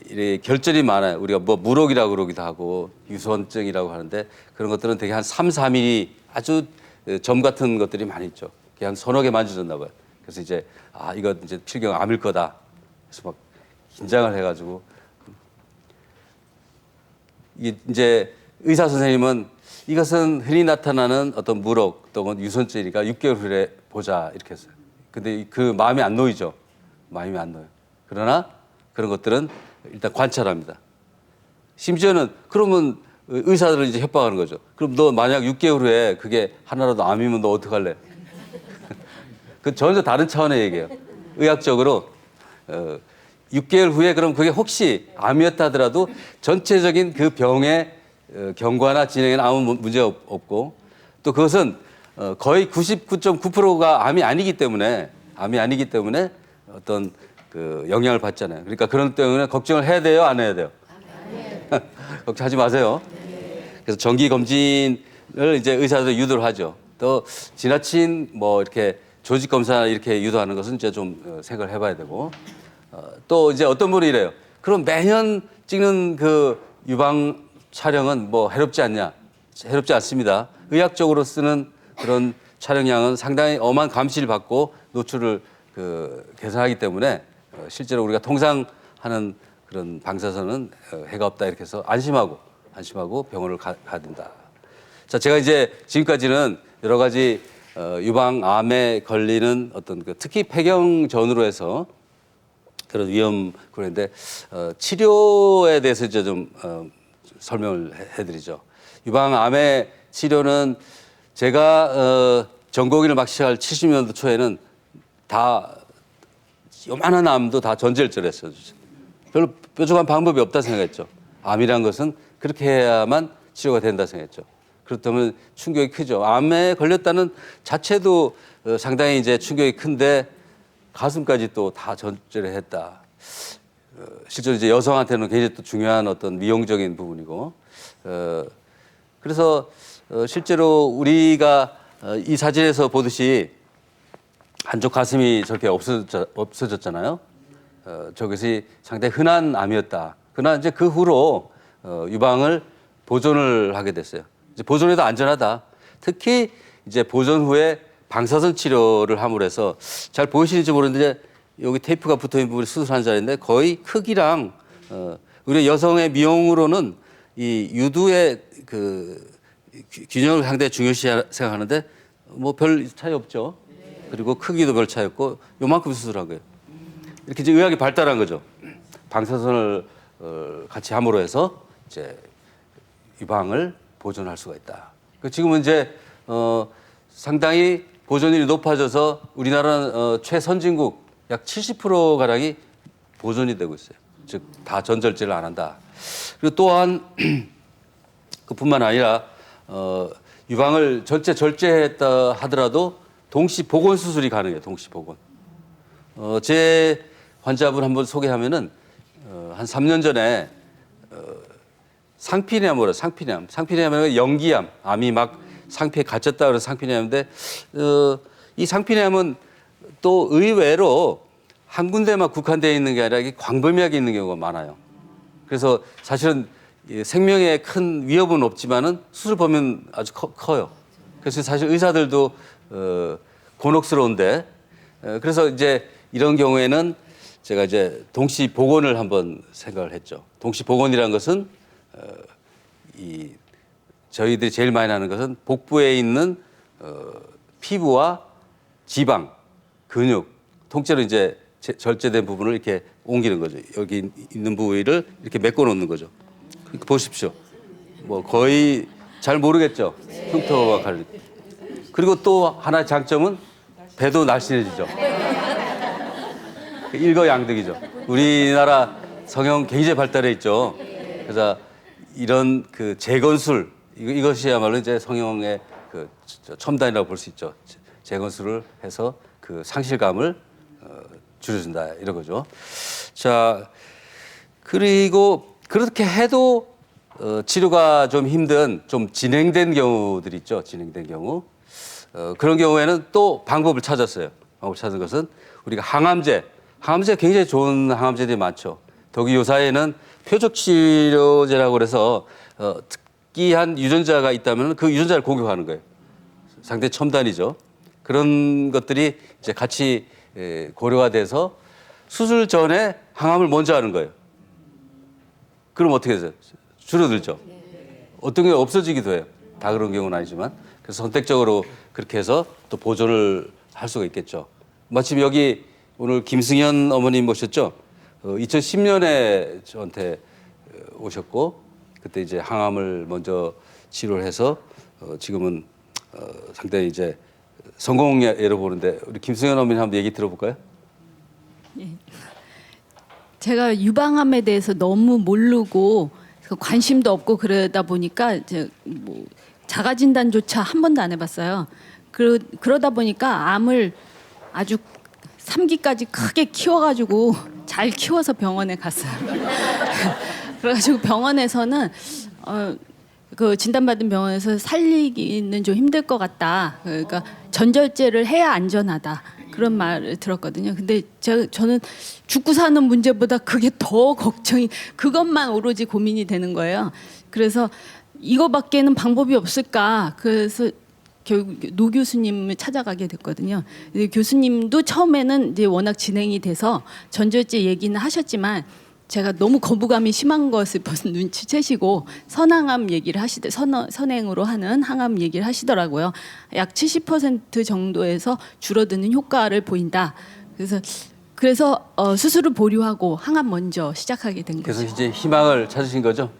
이렇게 결절이 많아요. 우리가 뭐 물혹이라고 그러기도 하고 유선증이라고 하는데 그런 것들은 되게 한 3, 4mm 아주 점 같은 것들이 많이 있죠. 그게 한 서너 개 만져졌나 봐요. 그래서 이제 이거 이제 필경 암일 거다. 그래서 막 긴장을 해가지고 이제 의사 선생님은 이것은 흔히 나타나는 어떤 물혹 또는 유선증이니까 6개월 후에 보자 이렇게 했어요. 근데 그 마음이 안 놓이죠. 마음이 안 놓여요. 그러나 그런 것들은 일단 관찰합니다. 심지어는 그러면 의사들은 이제 협박하는 거죠. 그럼 너 만약 6개월 후에 그게 하나라도 암이면 너 어떡할래? 그 전혀 다른 차원의 얘기예요. 의학적으로 6개월 후에 그럼 그게 혹시 암이었다 하더라도 전체적인 그 병의 경과나 진행에는 아무 문제가 없고 또 그것은 거의 99.9%가 암이 아니기 때문에 어떤 그 영향을 받잖아요. 그러니까 그런 때문에 걱정을 해야 돼요, 안 해야 돼요? 걱정하지 마세요. 그래서 정기 검진을 이제 의사들 유도를 하죠. 또 지나친 뭐 이렇게 조직 검사 이렇게 유도하는 것은 이제 좀 생각을 해봐야 되고 또 이제 어떤 분이 이래요. 그럼 매년 찍는 그 유방 촬영은 뭐 해롭지 않냐? 해롭지 않습니다. 의학적으로 쓰는 그런 촬영량은 상당히 엄한 감시를 받고 노출을 계산하기 때문에 실제로 우리가 통상 하는 그런 방사선은 해가 없다 이렇게 해서 안심하고 병원을 가야 된다. 자, 제가 이제 지금까지는 여러 가지 유방암에 걸리는 어떤 특히 폐경전으로 해서 그런 위험 그런데 치료에 대해서 이제 좀 설명을 해드리죠. 유방암의 치료는 제가 전공의를 막 시작할 70년도 초에는 다 요만한 암도 다 전절제했어요. 별로 뾰족한 방법이 없다 생각했죠. 암이란 것은 그렇게 해야만 치료가 된다 생각했죠. 그렇다면 충격이 크죠. 암에 걸렸다는 자체도 상당히 이제 충격이 큰데 가슴까지 또 다 전제를 했다. 실제로 이제 여성한테는 굉장히 또 중요한 어떤 미용적인 부분이고, 그래서 실제로 우리가 이 사진에서 보듯이 한쪽 가슴이 저렇게 없어졌잖아요. 저것이 상당히 흔한 암이었다. 그러나 이제 그 후로 유방을 보존을 하게 됐어요. 이제 보존해도 안전하다. 특히 이제 보존 후에 방사선 치료를 함으로 해서 잘 보이시는지 모르는데 여기 테이프가 붙어 있는 부분이 수술한 자리인데 거의 크기랑 우리 여성의 미용으로는 이 유두의 그 균형을 상당히 중요시 생각하는데 뭐 별 차이 없죠. 그리고 크기도 별 차이 없고 요만큼 수술한 거예요. 이렇게 이제 의학이 발달한 거죠. 방사선을 같이 함으로 해서 이제 유방을 보존할 수가 있다. 지금은 이제 상당히 보존율이 높아져서 우리나라는 최선진국 약 70% 가량이 보존이 되고 있어요. 즉 다 전절제를 안 한다. 그리고 또한 그뿐만 아니라 유방을 전체 절제했다 하더라도 동시 복원 수술이 가능해요. 동시 복원. 제 환자분 한번 소개하면은 한 3년 전에 상피암으로 상피암은 연기암, 암이 막 상피에 갇혔다 그래서 상피암인데 이 상피암은 또 의외로 한 군데만 국한되어 있는 게 아니라 이게 광범위하게 있는 경우가 많아요. 그래서 사실은 생명에 큰 위협은 없지만은 수술 범위는 아주 커요. 그래서 사실 의사들도 곤혹스러운데 그래서 이제 이런 경우에는 제가 이제 동시 복원을 한번 생각을 했죠. 동시 복원이라는 것은 이 저희들이 제일 많이 하는 것은 복부에 있는 피부와 지방, 근육, 통째로 이제 절제된 부분을 이렇게 옮기는 거죠. 여기 있는 부위를 이렇게 메꿔 놓는 거죠. 보십시오. 뭐 거의 잘 모르겠죠. 흉터와 관리. 그리고 또 하나의 장점은 배도 날씬해지죠. 일거양득이죠. 우리나라 성형 굉장히 발달해 있죠. 그래서 이런 그 재건술 이것이야말로 이제 성형의 그 첨단이라고 볼 수 있죠. 재건술을 해서 그 상실감을 줄여준다 이런 거죠. 자 그리고 그렇게 해도 치료가 좀 힘든 좀 진행된 경우들이 있죠. 진행된 경우 그런 경우에는 또 방법을 찾았어요. 방법을 찾은 것은 우리가 항암제 굉장히 좋은 항암제들이 많죠. 더기 요사에는 표적치료제라고 그래서 특이한 유전자가 있다면 그 유전자를 공격하는 거예요. 상당히 첨단이죠. 그런 것들이 이제 같이 고려가 돼서 수술 전에 항암을 먼저 하는 거예요. 그럼 어떻게 되죠? 줄어들죠. 어떤 게 없어지기도 해요. 다 그런 경우는 아니지만. 그래서 선택적으로 그렇게 해서 또 보존을 할 수가 있겠죠. 마침 여기 오늘 김승현 어머님 모셨죠? 2010년에 저한테 오셨고 그때 이제 항암을 먼저 치료를 해서 지금은 상당히 이제 성공 예로 보는데 우리 김승현 어머님 한번 얘기 들어볼까요? 제가 유방암에 대해서 너무 모르고 관심도 없고 그러다 보니까 이제 뭐 자가 진단조차 한 번도 안 해봤어요. 그러다 보니까 암을 아주 3기까지 크게 키워가지고 잘 키워서 병원에 갔어요. 그래가지고 병원에서는 그 진단받은 병원에서 살리기는 좀 힘들 것 같다. 그러니까 전절제를 해야 안전하다. 그런 말을 들었거든요. 근데 저는 죽고 사는 문제보다 그게 더 걱정이, 그것만 오로지 고민이 되는 거예요. 그래서 이거밖에는 방법이 없을까. 그래서 결국 노 교수님을 찾아가게 됐거든요. 교수님도 처음에는 이제 워낙 진행이 돼서 전절제 얘기는 하셨지만 제가 너무 거부감이 심한 것을 벌써 눈치채시고 선항암 얘기를 선행으로 하는 항암 얘기를 하시더라고요. 약 70% 정도에서 줄어드는 효과를 보인다. 그래서 수술을 보류하고 항암 먼저 시작하게 된 거죠. 그래서 이제 희망을 찾으신 거죠?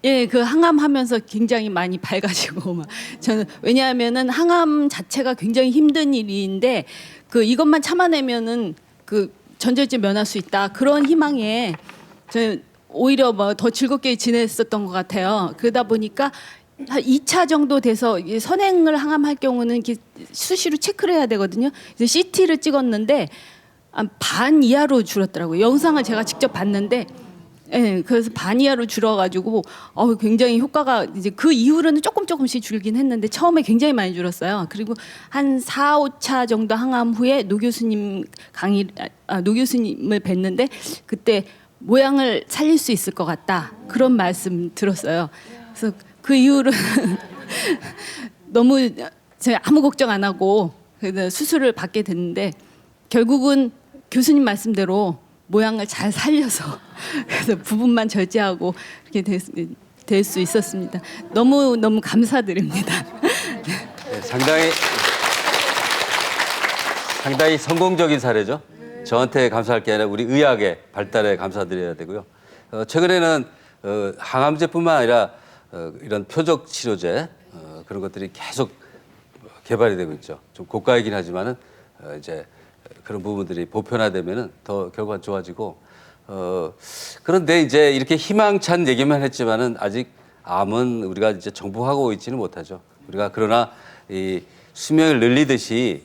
예, 그 항암 하면서 굉장히 많이 밝아지고 막 저는 왜냐하면은 항암 자체가 굉장히 힘든 일인데 그 이것만 참아내면은 그 전절제 면할 수 있다 그런 희망에 저는 오히려 뭐 더 즐겁게 지냈었던 것 같아요. 그러다 보니까 한 2차 정도 돼서 선행을 항암할 경우는 이렇게 수시로 체크를 해야 되거든요. 그래서 CT를 찍었는데 반 이하로 줄었더라고요. 영상을 제가 직접 봤는데. 네, 그래서 반 이하로 줄어가지고 굉장히 효과가 이제 그 이후로는 조금씩 줄긴 했는데 처음에 굉장히 많이 줄었어요. 그리고 한 4, 5차 정도 항암 후에 노 교수님을 뵀는데 그때 모양을 살릴 수 있을 것 같다 그런 말씀 들었어요. 그래서 그 이후로는 너무 제가 아무 걱정 안 하고 수술을 받게 됐는데 결국은 교수님 말씀대로 모양을 잘 살려서 그래서 부분만 절제하고 이렇게 될 수 있었습니다. 너무 감사드립니다. 네, 상당히 성공적인 사례죠. 저한테 감사할 게 아니라 우리 의학의 발달에 감사드려야 되고요. 최근에는 항암제뿐만 아니라 이런 표적 치료제 그런 것들이 계속 개발이 되고 있죠. 좀 고가이긴 하지만은 이제 그런 부분들이 보편화되면은 더 결과가 좋아지고 그런데 이제 이렇게 희망찬 얘기만 했지만은 아직 암은 우리가 이제 정복하고 있지는 못하죠. 우리가 그러나 이 수명을 늘리듯이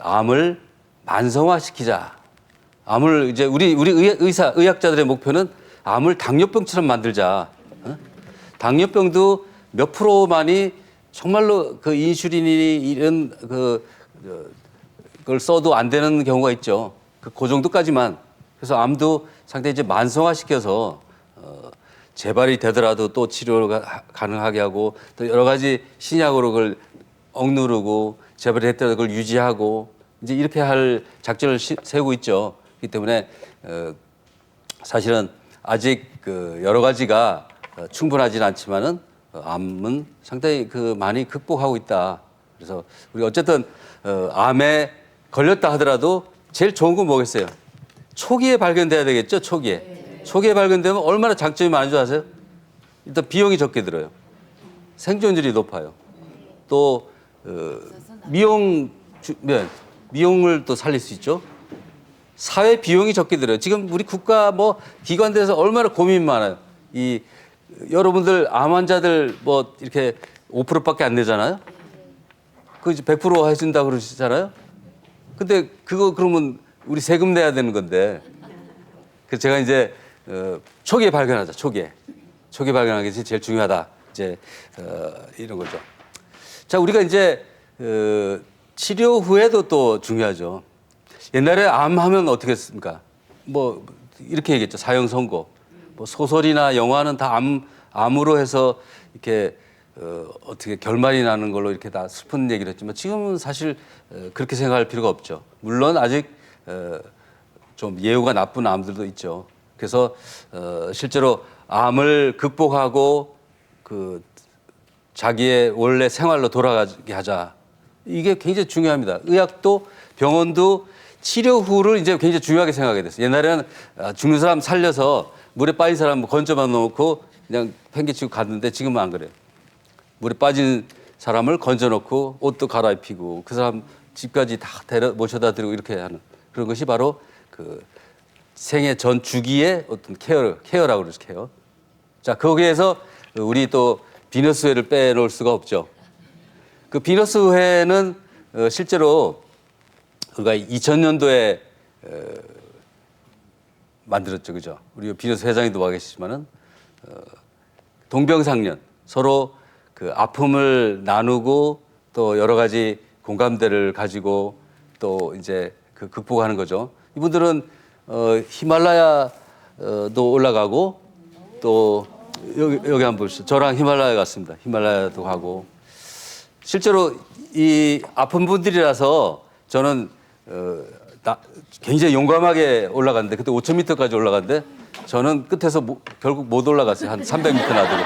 암을 만성화시키자. 암을 이제 우리 의학자들의 목표는 암을 당뇨병처럼 만들자. 당뇨병도 몇 프로만이 정말로 그 인슐린이 이런 그걸 써도 안 되는 경우가 있죠. 그 정도까지만. 그래서 암도 상당히 이제 만성화시켜서 재발이 되더라도 또 치료가 가능하게 하고 또 여러 가지 신약으로 그걸 억누르고 재발이 됐더라도 그걸 유지하고 이제 이렇게 할 작전을 세우고 있죠. 그렇기 때문에 사실은 아직 그 여러 가지가 충분하지는 않지만은 암은 상당히 많이 극복하고 있다. 그래서 우리 어쨌든 암에 걸렸다 하더라도 제일 좋은 건 뭐겠어요? 초기에 발견돼야 되겠죠. 초기에 발견되면 얼마나 장점이 많은 줄 아세요? 일단 비용이 적게 들어요. 생존율이 높아요. 또 미용을 또 살릴 수 있죠. 사회 비용이 적게 들어요. 지금 우리 국가 기관들에서 얼마나 고민 많아요. 여러분들 암 환자들 이렇게 5%밖에 안 내잖아요. 그 이제 100% 해준다 그러시잖아요. 근데 그거 그러면 우리 세금 내야 되는 건데. 그래서 제가 이제 초기에 발견하자. 초기에 발견하는 게 제일 중요하다. 이제 이런 거죠. 자, 우리가 이제 치료 후에도 또 중요하죠. 옛날에 암 하면 어떻게 했습니까? 이렇게 얘기했죠. 사형 선고. 소설이나 영화는 다 암으로 해서 이렇게 어떻게 결말이 나는 걸로 이렇게 다 슬픈 얘기를 했지만 지금은 사실 그렇게 생각할 필요가 없죠. 물론 아직 좀 예후가 나쁜 암들도 있죠. 그래서 실제로 암을 극복하고 자기의 원래 생활로 돌아가게 하자. 이게 굉장히 중요합니다. 의학도 병원도 치료 후를 이제 굉장히 중요하게 생각하게 됐어요. 옛날에는 죽는 사람 살려서 물에 빠진 사람 건져만 놓고 그냥 팽개치고 갔는데 지금은 안 그래요. 물에 빠진 사람을 건져놓고 옷도 갈아입히고 그 사람 집까지 다 모셔다 드리고 이렇게 하는 그런 것이 바로 생애 전 주기의 어떤 케어라고 그러죠, 케어. 자, 거기에서 우리 또 비너스회를 빼놓을 수가 없죠. 그 비너스회는 실제로 우리가 2000년도에 만들었죠, 그죠? 우리 비너스 회장님도 와 계시지만은 동병상련, 서로 그 아픔을 나누고 또 여러 가지 공감대를 가지고 또 이제 그 극복하는 거죠. 이분들은 히말라야도 올라가고 또 여기 한번 보시죠. 저랑 히말라야 갔습니다. 히말라야도 가고 실제로 이 아픈 분들이라서 저는 굉장히 용감하게 올라갔는데 그때 5,000m까지 올라갔는데 저는 끝에서 결국 못 올라갔어요. 한 300m 나도록.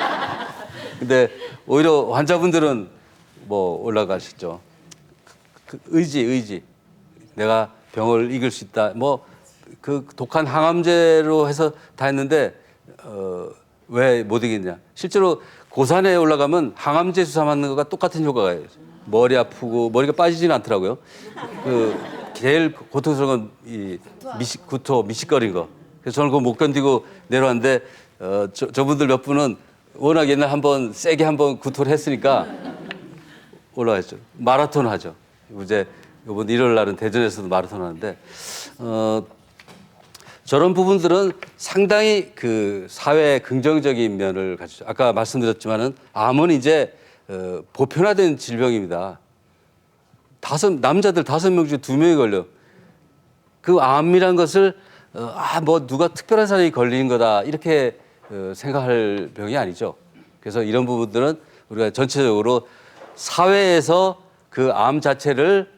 근데 오히려 환자분들은 뭐 올라가셨죠. 그 의지. 내가 병을 이길 수 있다. 뭐 그 독한 항암제로 해서 다 했는데 왜 못 이기냐. 실제로 고산에 올라가면 항암제 주사 맞는 거가 똑같은 효과가 있어요. 머리 아프고 머리가 빠지지는 않더라고요. 그 제일 고통스러운 건 이 구토 미식거린 거. 그래서 저는 그거 못 견디고 내려왔는데 저분들 몇 분은 워낙 옛날 한번 세게 한번 구토를 했으니까 올라갔죠. 마라톤 하죠. 이제 이번 일요일 날은 대전에서도 마라톤 하는데 저런 부분들은 상당히 그 사회의 긍정적인 면을 가지죠. 아까 말씀드렸지만은 암은 이제 보편화된 질병입니다. 남자들 5명 중에 2명이 걸려. 그 암이란 것을 뭐 누가 특별한 사람이 걸린 거다 이렇게 생각할 병이 아니죠. 그래서 이런 부분들은 우리가 전체적으로 사회에서 그 암 자체를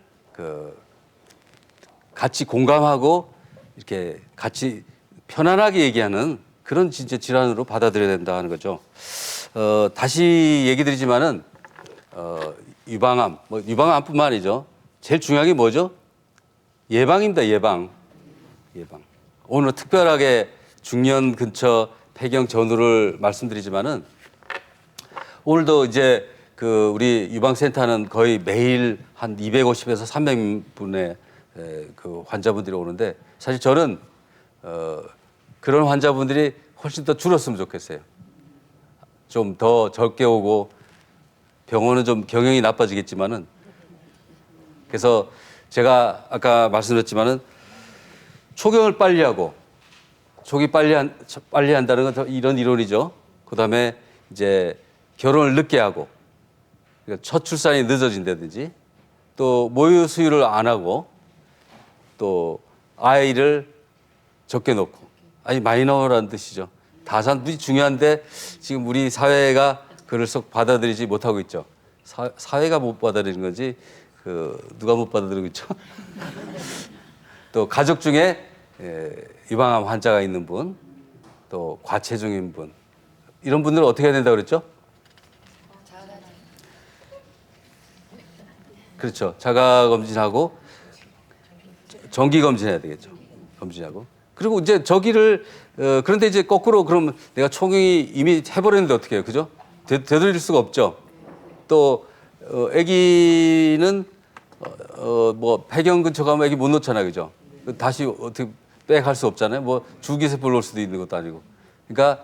같이 공감하고 이렇게 같이 편안하게 얘기하는 그런 진짜 질환으로 받아들여야 된다 하는 거죠. 다시 얘기 드리지만은 유방암, 뭐 유방암뿐만 아니죠. 제일 중요한 게 뭐죠? 예방입니다. 예방. 오늘 특별하게 중년 근처 폐경 전후를 말씀드리지만은 오늘도 이제 그 우리 유방센터는 거의 매일 한 250에서 300분의 그 환자분들이 오는데 사실 저는 그런 환자분들이 훨씬 더 줄었으면 좋겠어요. 좀 더 적게 오고 병원은 좀 경영이 나빠지겠지만은 그래서 제가 아까 말씀드렸지만은 초경을 빨리 하고 초기 빨리 한다는 건 이런 이론이죠. 그다음에 이제 결혼을 늦게 하고 그러니까 첫 출산이 늦어진다든지 또 모유 수유를 안 하고 또 아이를 적게 놓고 아니 많이 넣으라는 뜻이죠. 다산 무지 중요한데 지금 우리 사회가 그를 썩 받아들이지 못하고 있죠. 사회가 못 받아들이는 건지 누가 못 받아들이고 있죠. 또 가족 중에 유방암 환자가 있는 분, 또 과체중인 분 이런 분들은 어떻게 해야 된다고 그랬죠? 그렇죠. 자가 검진하고 정기 검진해야 되겠죠. 검진하고 그리고 이제 저기를 그런데 이제 거꾸로 그러면 내가 초경이 이미 해버렸는데 어떻게 해요, 그죠? 되돌릴 수가 없죠. 또 아기는 뭐 폐경 근처 가면 아기 못 놓잖아요, 그죠? 다시 어떻게 백할 수 없잖아요. 뭐 줄기세포를 놓을 수도 있는 것도 아니고. 그러니까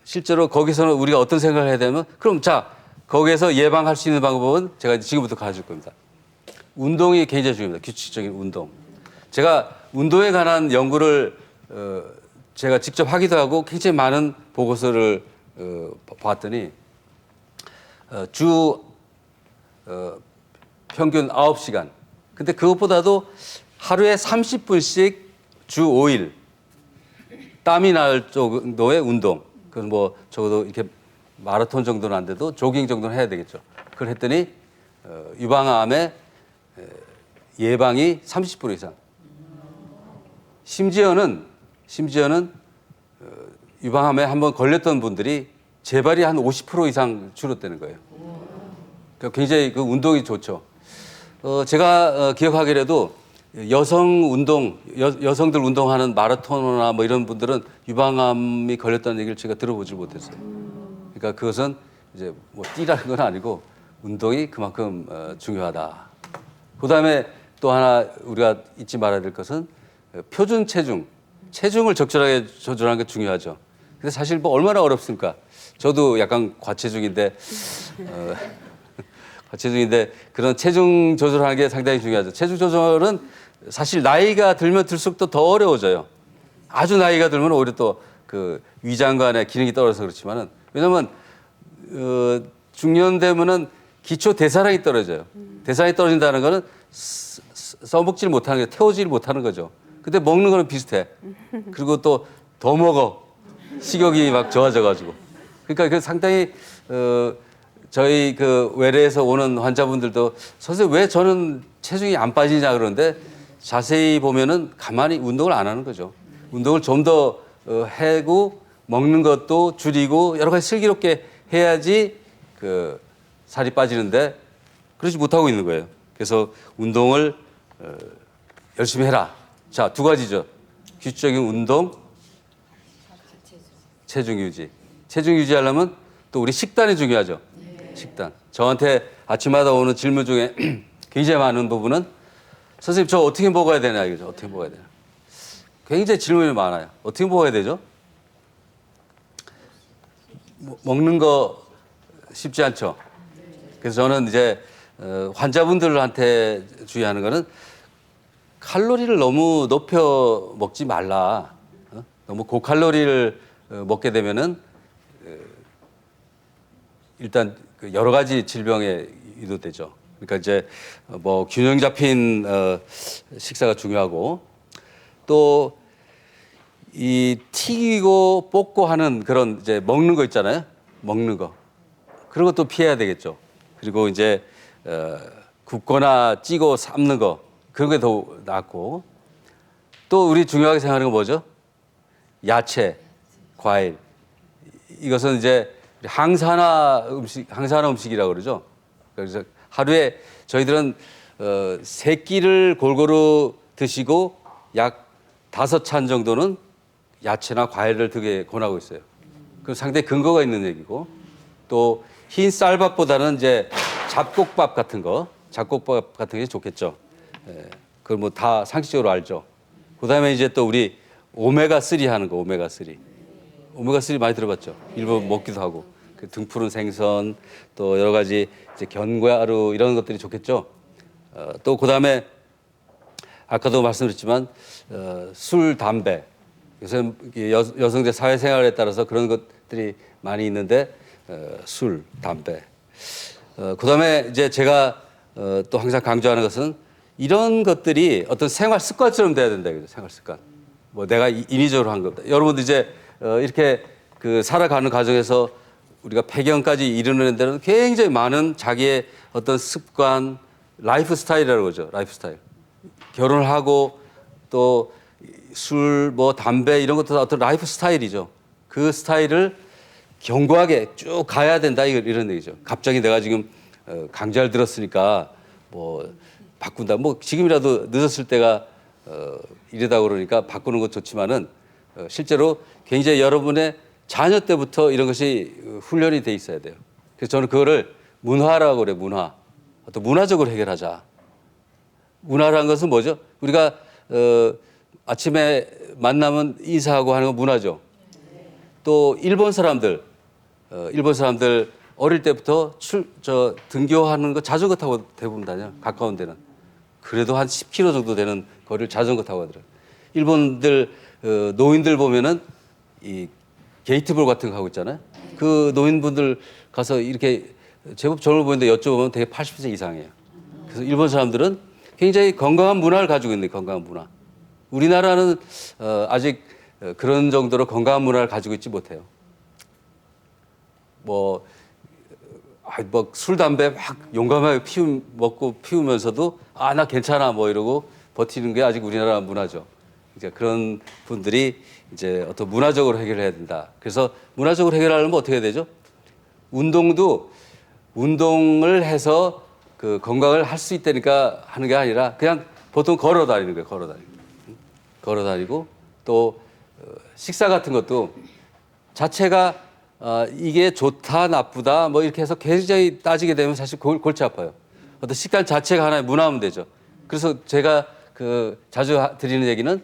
실제로 거기서는 우리가 어떤 생각을 해야 되면 그럼 자 거기에서 예방할 수 있는 방법은 제가 지금부터 가르칠 겁니다. 운동이 굉장히 중요합니다. 규칙적인 운동. 제가 운동에 관한 연구를 제가 직접 하기도 하고 굉장히 많은 보고서를 봤더니 주 평균 9시간. 근데 그것보다도 하루에 30분씩 주 5일 땀이 날 정도의 운동. 그건 뭐 적어도 이렇게 마라톤 정도는 안 돼도 조깅 정도는 해야 되겠죠. 그걸 했더니 유방암의 예방이 30% 이상. 심지어는 유방암에 한번 걸렸던 분들이 재발이 한 50% 이상 줄었다는 거예요. 그러니까 굉장히 그 운동이 좋죠. 제가 기억하기라도 여성들 운동하는 마라토너나 뭐 이런 분들은 유방암이 걸렸다는 얘기를 제가 들어보질 못했어요. 그러니까 그것은 이제 뭐 뛰라는 건 아니고 운동이 그만큼 중요하다. 그다음에 또 하나 우리가 잊지 말아야 될 것은 표준 체중. 체중을 적절하게 조절하는 게 중요하죠. 근데 사실 뭐 얼마나 어렵습니까? 저도 약간 과체중인데 그런 체중 조절하는 게 상당히 중요하죠. 체중 조절은 사실 나이가 들면 들수록 또 더 어려워져요. 아주 나이가 들면 오히려 또 그 위장관의 기능이 떨어져서 그렇지만은 왜냐면 중년 되면은 기초 대사량이 떨어져요. 대사량이 떨어진다는 거는 써먹질 못하는 게 태우질 못하는 거죠. 근데 먹는 거는 비슷해. 그리고 또 더 먹어. 식욕이 막 좋아져가지고. 그러니까 그 상당히 저희 그 외래에서 오는 환자분들도 선생님 왜 저는 체중이 안 빠지냐 그러는데 자세히 보면은 가만히 운동을 안 하는 거죠. 운동을 좀 더 하고 먹는 것도 줄이고 여러 가지 슬기롭게 해야지 그 살이 빠지는데 그러지 못하고 있는 거예요. 그래서 운동을 열심히 해라. 자, 두 가지죠. 규칙적인 운동, 체중 유지. 체중 유지하려면 또 우리 식단이 중요하죠. 식단. 저한테 아침마다 오는 질문 중에 굉장히 많은 부분은 선생님 저 어떻게 먹어야 되냐 이거죠. 어떻게 먹어야 되냐. 굉장히 질문이 많아요. 어떻게 먹어야 되죠? 먹는 거 쉽지 않죠. 그래서 저는 이제 환자분들한테 주의하는 거는 칼로리를 너무 높여 먹지 말라. 너무 고칼로리를 먹게 되면은 일단 여러 가지 질병에 유도되죠. 그러니까 이제 뭐 균형 잡힌 식사가 중요하고 또 이 튀기고 볶고 하는 그런 이제 먹는 거 있잖아요. 먹는 거. 그런 것도 피해야 되겠죠. 그리고 이제 굽거나 찌고 삶는 거 그런 게 더 낫고 또 우리 중요하게 생각하는 건 뭐죠? 야채, 과일. 이것은 이제 항산화 음식이라고 그러죠. 그래서 하루에 저희들은 세 끼를 골고루 드시고 약 5찬 정도는 야채나 과일을 되게 권하고 있어요. 그 상당히 근거가 있는 얘기고 또 흰 쌀밥보다는 이제 잡곡밥 같은 거 게 좋겠죠. 그걸 뭐 다 상식적으로 알죠. 그다음에 이제 또 우리 오메가3 하는 거 오메가3 많이 들어봤죠. 일본 먹기도 하고 그 등푸른 생선 또 여러 가지 이제 견과류 이런 것들이 좋겠죠. 또 그다음에 아까도 말씀드렸지만 술, 담배 요새 여성들 사회생활에 따라서 그런 것들이 많이 있는데 술, 담배. 그다음에 이제 제가 또 항상 강조하는 것은 이런 것들이 어떤 생활 습관처럼 돼야 된다. 생활 습관. 뭐 내가 인위적으로 한 겁니다. 여러분들 이제 이렇게 그 살아가는 과정에서 우리가 폐경까지 이르는 데는 굉장히 많은 자기의 어떤 습관, 라이프 스타일이라고 그러죠. 라이프 스타일. 결혼을 하고 또 술, 뭐 담배 이런 것도 다 어떤 라이프 스타일이죠. 그 스타일을 견고하게 쭉 가야 된다 이런 얘기죠. 갑자기 내가 지금 강좌를 들었으니까 뭐 바꾼다. 뭐 지금이라도 늦었을 때가 이르다 그러니까 바꾸는 것 좋지만은 실제로 굉장히 여러분의 자녀 때부터 이런 것이 훈련이 돼 있어야 돼요. 그래서 저는 그거를 문화라고 그래요. 문화. 어떤 문화적으로 해결하자. 문화라는 것은 뭐죠? 우리가 아침에 만나면 인사하고 하는 건 문화죠. 또 일본 사람들 어릴 때부터 등교하는 거 자전거 타고 대부분 다녀요. 가까운 데는. 그래도 한 10km 정도 되는 거리를 자전거 타고 가더라고요. 일본들 노인들 보면은 이 게이트볼 같은 거 하고 있잖아요. 그 노인분들 가서 이렇게 제법 젊어 보이는데 여쭤보면 되게 80세 이상이에요. 그래서 일본 사람들은 굉장히 건강한 문화를 가지고 있는 건강한 문화. 우리나라는 아직 그런 정도로 건강한 문화를 가지고 있지 못해요. 뭐 술, 담배 막 용감하게 먹고 피우면서도 나 괜찮아 뭐 이러고 버티는 게 아직 우리나라 문화죠. 이제 그런 분들이 이제 어떤 문화적으로 해결해야 된다. 그래서 문화적으로 해결하려면 어떻게 해야 되죠? 운동을 해서 그 건강을 할 수 있다니까 하는 게 아니라 그냥 보통 걸어 다니는 거예요. 걸어 다니고 또 식사 같은 것도 자체가 이게 좋다 나쁘다 뭐 이렇게 해서 굉장히 따지게 되면 사실 골치 아파요. 어떤 식단 자체가 하나의 문화면 되죠. 그래서 제가 자주 드리는 얘기는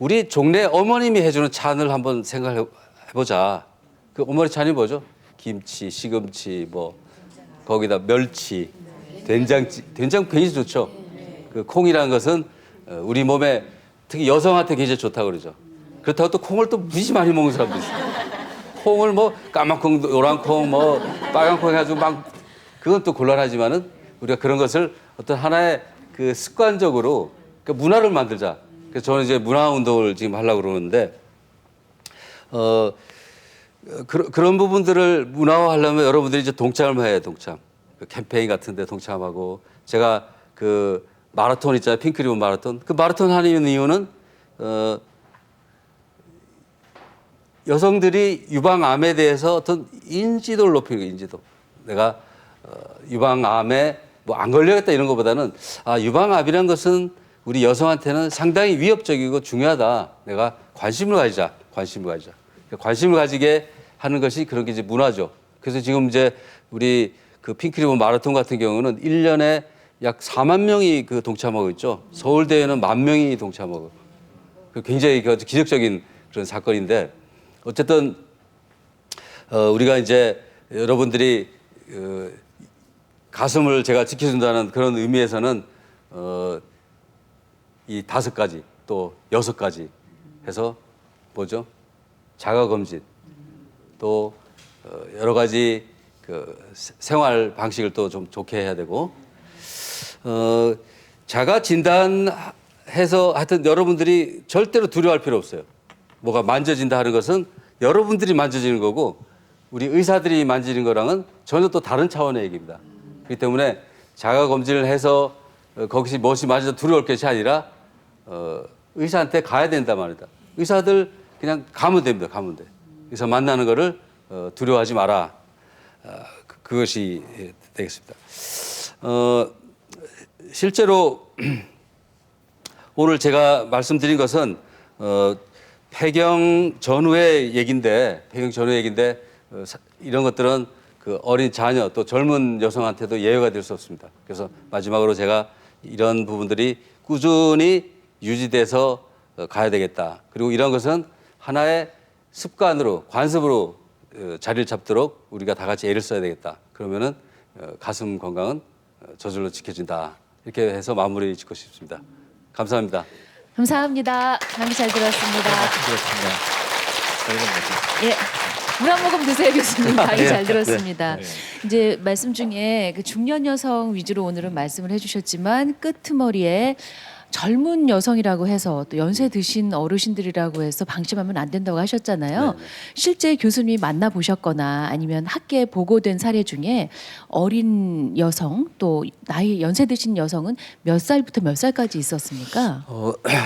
우리 종래 어머님이 해주는 찬을 한번 생각해 보자. 그 어머니 찬이 뭐죠? 김치, 시금치, 뭐 거기다 멸치, 된장 굉장히 좋죠. 그 콩이라는 것은 우리 몸에 특히 여성한테 굉장히 좋다고 그러죠. 그렇다고 또 콩을 또 무지 많이 먹는 사람도 있어요. 콩을 뭐 까만 콩, 노란 콩, 뭐 빨간 콩 해가지고 막 그건 또 곤란하지만은 우리가 그런 것을 어떤 하나의 그 습관적으로 그 문화를 만들자. 그래서 저는 이제 문화 운동을 지금 하려고 그러는데 그런 부분들을 문화화하려면 여러분들이 이제 동참을 해야 해요. 동참. 그 캠페인 같은데 동참하고 제가 그 마라톤 있잖아요. 핑크리본 마라톤. 그 마라톤 하는 이유는 여성들이 유방암에 대해서 어떤 인지도를 높이는 거예요. 인지도. 내가 유방암에 뭐 안 걸려야겠다 이런 것보다는 유방암이라는 것은 우리 여성한테는 상당히 위협적이고 중요하다. 내가 관심을 가지자. 관심을 가지게 하는 것이 그런 게 이제 문화죠. 그래서 지금 이제 우리 그 핑크리본 마라톤 같은 경우는 1년에 약 4만 명이 그 동참하고 있죠. 서울대에는 10,000명이 동참하고. 굉장히 기적적인 그런 사건인데 어쨌든 우리가 이제 여러분들이 가슴을 제가 지켜준다는 그런 의미에서는 이 5가지 또 6가지 해서 뭐죠? 자가검진 또 여러 가지 그 생활 방식을 또 좀 좋게 해야 되고 자가 진단해서 하여튼 여러분들이 절대로 두려워할 필요 없어요. 뭐가 만져진다 하는 것은 여러분들이 만져지는 거고 우리 의사들이 만지는 거랑은 전혀 또 다른 차원의 얘기입니다. 그렇기 때문에 자가 검진을 해서 거기서 무엇이 맞아서 두려울 것이 아니라 의사한테 가야 된다 말이다. 의사들 그냥 가면 됩니다. 가면 돼. 그래서 만나는 거를 두려워하지 마라. 그것이 되겠습니다. 실제로 오늘 제가 말씀드린 것은 폐경 전후의 얘기인데 이런 것들은 그 어린 자녀 또 젊은 여성한테도 예외가 될 수 없습니다. 그래서 마지막으로 제가 이런 부분들이 꾸준히 유지돼서 가야 되겠다. 그리고 이런 것은 하나의 습관으로 관습으로 자리를 잡도록 우리가 다 같이 애를 써야 되겠다. 그러면은 가슴 건강은 저절로 지켜진다. 이렇게 해서 마무리 짓고 싶습니다. 감사합니다. 감사합니다. 강의 잘 들었습니다. 그렇습니다. 예. 물 한 모금 드세요, 교수님. 강의 잘 들었습니다. 네. 이제 말씀 중에 그 중년 여성 위주로 오늘은 말씀을 해주셨지만 끄트머리에 젊은 여성이라고 해서 또 연세 드신 어르신들이라고 해서 방심하면 안 된다고 하셨잖아요. 네네. 실제 교수님이 만나보셨거나 아니면 학계에 보고된 사례 중에 어린 여성 또 나이 연세 드신 여성은 몇 살부터 몇 살까지 있었습니까?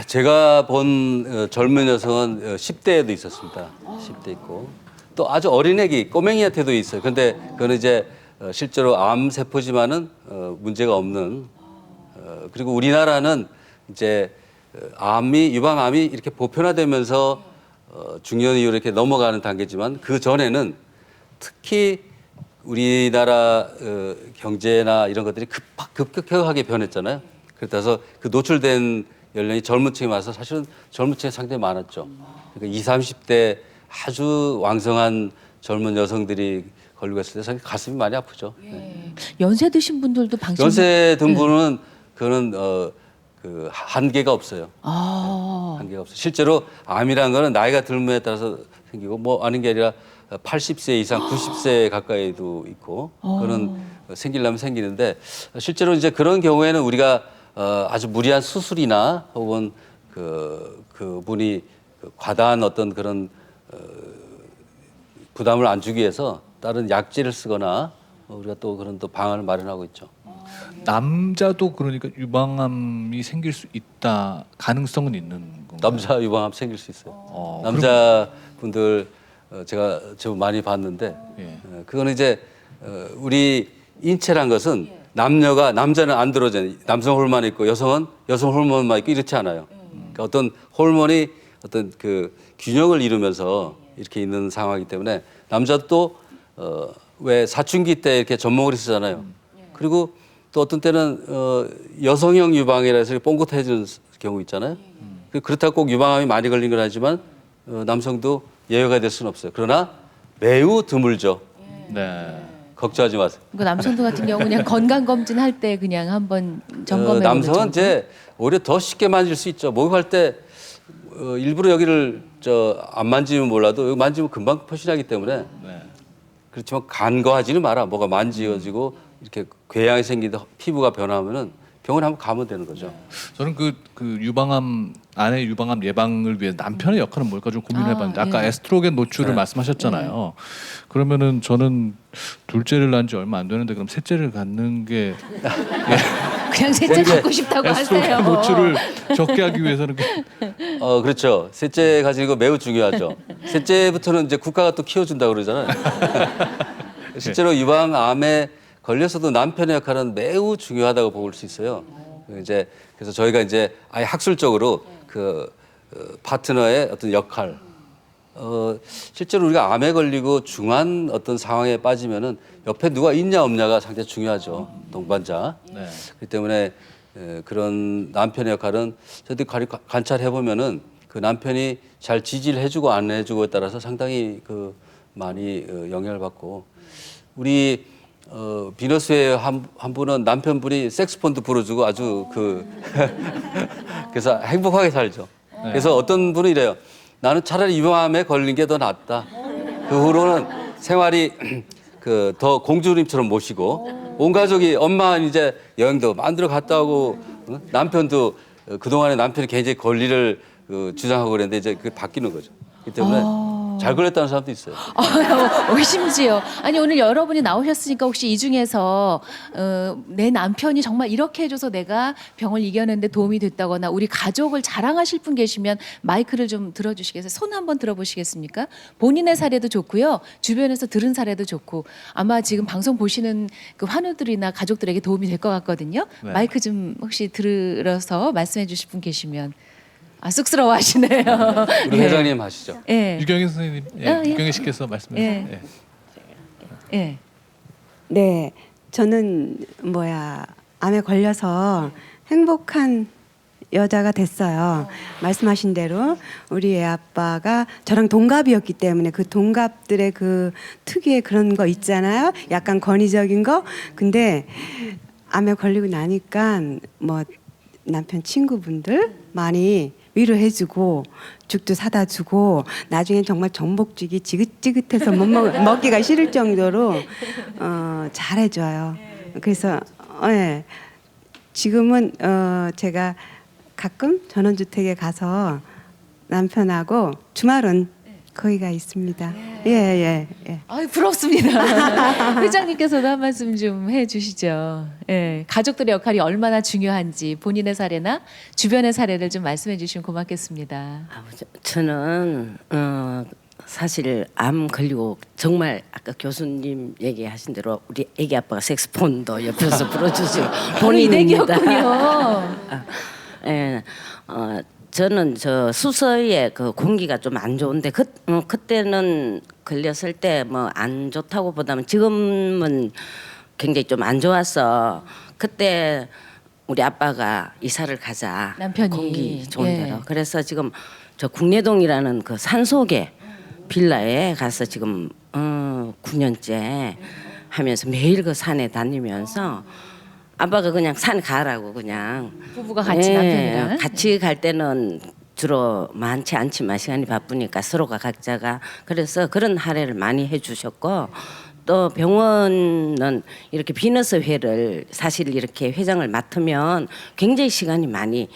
제가 본 젊은 여성은 10대에도 있었습니다. 10대 있고 또 아주 어린 애기 꼬맹이한테도 있어요. 그런데 그거는 이제 실제로 암 세포지만은 문제가 없는 그리고 우리나라는 이제 유방암이 이렇게 보편화되면서 중년 이후로 이렇게 넘어가는 단계지만 그 전에는 특히 우리나라 경제나 이런 것들이 급격하게 변했잖아요. 그래서 그 노출된 연령이 젊은 층에 와서 사실은 젊은 층이 상당히 많았죠. 그러니까 20, 30대 아주 왕성한 젊은 여성들이 걸리고 있을 때 사실 가슴이 많이 아프죠. 네. 연세 드신 분들도 방심. 연세 든 분은 그거는 그 한계가 없어요. 한계가 없어요. 실제로 암이라는 거는 나이가 들면에 따라서 생기고 뭐 아는 게 아니라 80세 이상 90세 가까이도 있고 그거는 생기려면 생기는데 실제로 이제 그런 경우에는 우리가 아주 무리한 수술이나 혹은 그분이 과다한 어떤 그런 부담을 안 주기 위해서 다른 약제를 쓰거나 우리가 또 그런 또 방안을 마련하고 있죠. 남자도 그러니까 유방암이 생길 수 있다 가능성은 있는 건가요? 남자 유방암 생길 수 있어요. 남자분들 제가 좀 많이 봤는데 예. 그거는 이제 우리 인체란 것은 남자는 안드로젠 남성 호르몬이 있고 여성은 여성 호르몬만 있고 이렇지 않아요. 그러니까 어떤 호르몬이 어떤 그 균형을 이루면서 이렇게 있는 상황이기 때문에 남자도 왜 사춘기 때 이렇게 젖먹이를 쓰잖아요. 그리고 또 어떤 때는 여성형 유방이라 해서 뽕긋해지는 경우 있잖아요. 그렇다고 꼭 유방암이 많이 걸린 건 아니지만 남성도 예외가 될 수는 없어요. 그러나 매우 드물죠. 네. 걱정하지 마세요. 그러니까 남성들 같은 경우 그냥 건강 검진 할 때 그냥 한번 점검해 보는 남성은 정도? 이제 오히려 더 쉽게 만질 수 있죠. 목욕할 때 일부러 여기를 안 만지면 몰라도 여기 만지면 금방 표시나기 때문에 네. 그렇지만 간과하지는 마라. 뭐가 만지어지고 이렇게 궤양이 생기다 피부가 변하면은 병원에 한번 가면 되는 거죠. 저는 그 유방암 아내 유방암 예방을 위해 남편의 역할은 뭘까 좀 고민해봤는데 아까 예. 에스트로겐 노출을 말씀하셨잖아요. 그러면은 저는 둘째를 낳은 지 얼마 안 되는데 그럼 셋째를 갖는 게 그냥 셋째 갖고 싶다고 에스트로겐 하세요. 노출을 적게 하기 위해서는 그렇죠. 셋째 가지는 거 매우 중요하죠. 셋째부터는 이제 국가가 또 키워준다 그러잖아요. 실제로 유방암에 걸려서도 남편의 역할은 매우 중요하다고 볼 수 있어요. 이제 그래서 저희가 이제 아예 학술적으로 그 파트너의 어떤 역할, 실제로 우리가 암에 걸리고 중한 어떤 상황에 빠지면은 옆에 누가 있냐 없냐가 상당히 중요하죠. 동반자. 네. 그렇기 때문에 그런 남편의 역할은 저희들이 관찰해 보면은 그 남편이 잘 지지를 해주고 안 해주고에 따라서 상당히 그 많이 영향을 받고 우리 비너스의 한 분은 남편분이 색스폰도 불어주고 아주 그래서 행복하게 살죠. 그래서 어떤 분은 이래요. 나는 차라리 유방암에 걸린 게 더 낫다. 그 후로는 생활이 더 공주님처럼 모시고 온 가족이 엄마는 이제 여행도 만들어 갔다 오고 남편도 그동안에 남편이 굉장히 권리를 주장하고 그랬는데 이제 그게 바뀌는 거죠. 그렇기 때문에 잘 걸렸다는 사람도 있어요. 심지어 아니 오늘 여러분이 나오셨으니까 혹시 이 중에서 내 남편이 정말 이렇게 해줘서 내가 병을 이겨내는데 도움이 됐다거나 우리 가족을 자랑하실 분 계시면 마이크를 좀 들어주시겠어요? 손 한번 들어보시겠습니까? 본인의 사례도 좋고요, 주변에서 들은 사례도 좋고 아마 지금 방송 보시는 그 환우들이나 가족들에게 도움이 될 것 같거든요. 네. 마이크 좀 혹시 들어서 말씀해주실 분 계시면. 쑥스러워하시네요. 우리 회장님 하시죠. 예. 유경희 선생님, 유경희 씨께서 말씀해 주세요. 예. 네, 저는 암에 걸려서 행복한 여자가 됐어요. 말씀하신 대로 우리 애 아빠가 저랑 동갑이었기 때문에 그 동갑들의 그 특유의 그런 거 있잖아요. 약간 권위적인 거. 근데 암에 걸리고 나니까 남편 친구분들 많이 위로해주고 죽도 사다 주고 나중엔 정말 전복죽이 지긋지긋해서 먹기가 싫을 정도로 잘해줘요. 그래서 지금은 제가 가끔 전원주택에 가서 남편하고 주말은 거기 가 있습니다. 예. 아유, 부럽습니다. 회장님께서도 한 말씀 좀 해주시죠. 예, 가족들의 역할이 얼마나 중요한지 본인의 사례나 주변의 사례를 좀 말씀해 주시면 고맙겠습니다. 저는 사실 암 걸리고 정말 아까 교수님 얘기하신 대로 우리 애기 아빠가 색스폰도 옆에서 불어주시고 본인입니다. 본인이었군요. 저는 저 수서에 그 공기가 좀 안 좋은데 그때는 걸렸을 때 안 좋다고 보다는 지금은 굉장히 좀 안 좋았어. 그때 우리 아빠가 이사를 가자. 남편이. 공기 좋은 예. 데로. 그래서 지금 저 국내동이라는 그 산속에 빌라에 가서 지금 9년째 하면서 매일 그 산에 다니면서 아빠가 그냥 산 가라고 그냥 부부가 같이 남편이랑. 같이 갈 때는 주로 많지 않지만 시간이 바쁘니까 서로가 각자가 그래서 그런 할애를 많이 해주셨고 또 병원은 이렇게 비너스 회를 사실 이렇게 회장을 맡으면 굉장히 시간이 많이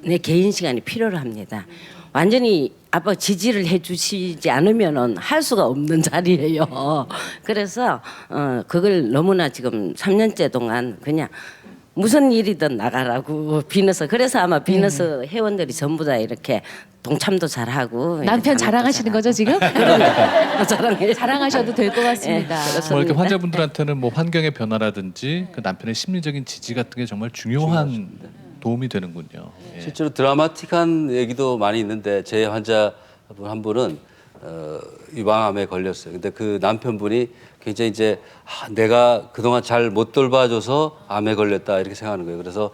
내 개인 시간이 필요로 합니다. 완전히 아빠 지지를 해주시지 않으면은 할 수가 없는 자리예요. 그래서 그걸 너무나 지금 3년째 동안 그냥 무슨 일이든 나가라고 비너스. 그래서 아마 비너스 회원들이 전부 다 이렇게 동참도 잘하고 남편 자랑하시는 거죠 지금? 자랑해. 자랑하셔도 될 것 같습니다. 뭐 이렇게 환자분들한테는 뭐 환경의 변화라든지 그 남편의 심리적인 지지 같은 게 정말 중요한 도움이 되는군요. 예. 실제로 드라마틱한 얘기도 많이 있는데 제 환자 한 분은 유방암에 걸렸어요. 근데 그 남편분이 굉장히 이제 내가 그동안 잘 못 돌봐줘서 암에 걸렸다 이렇게 생각하는 거예요. 그래서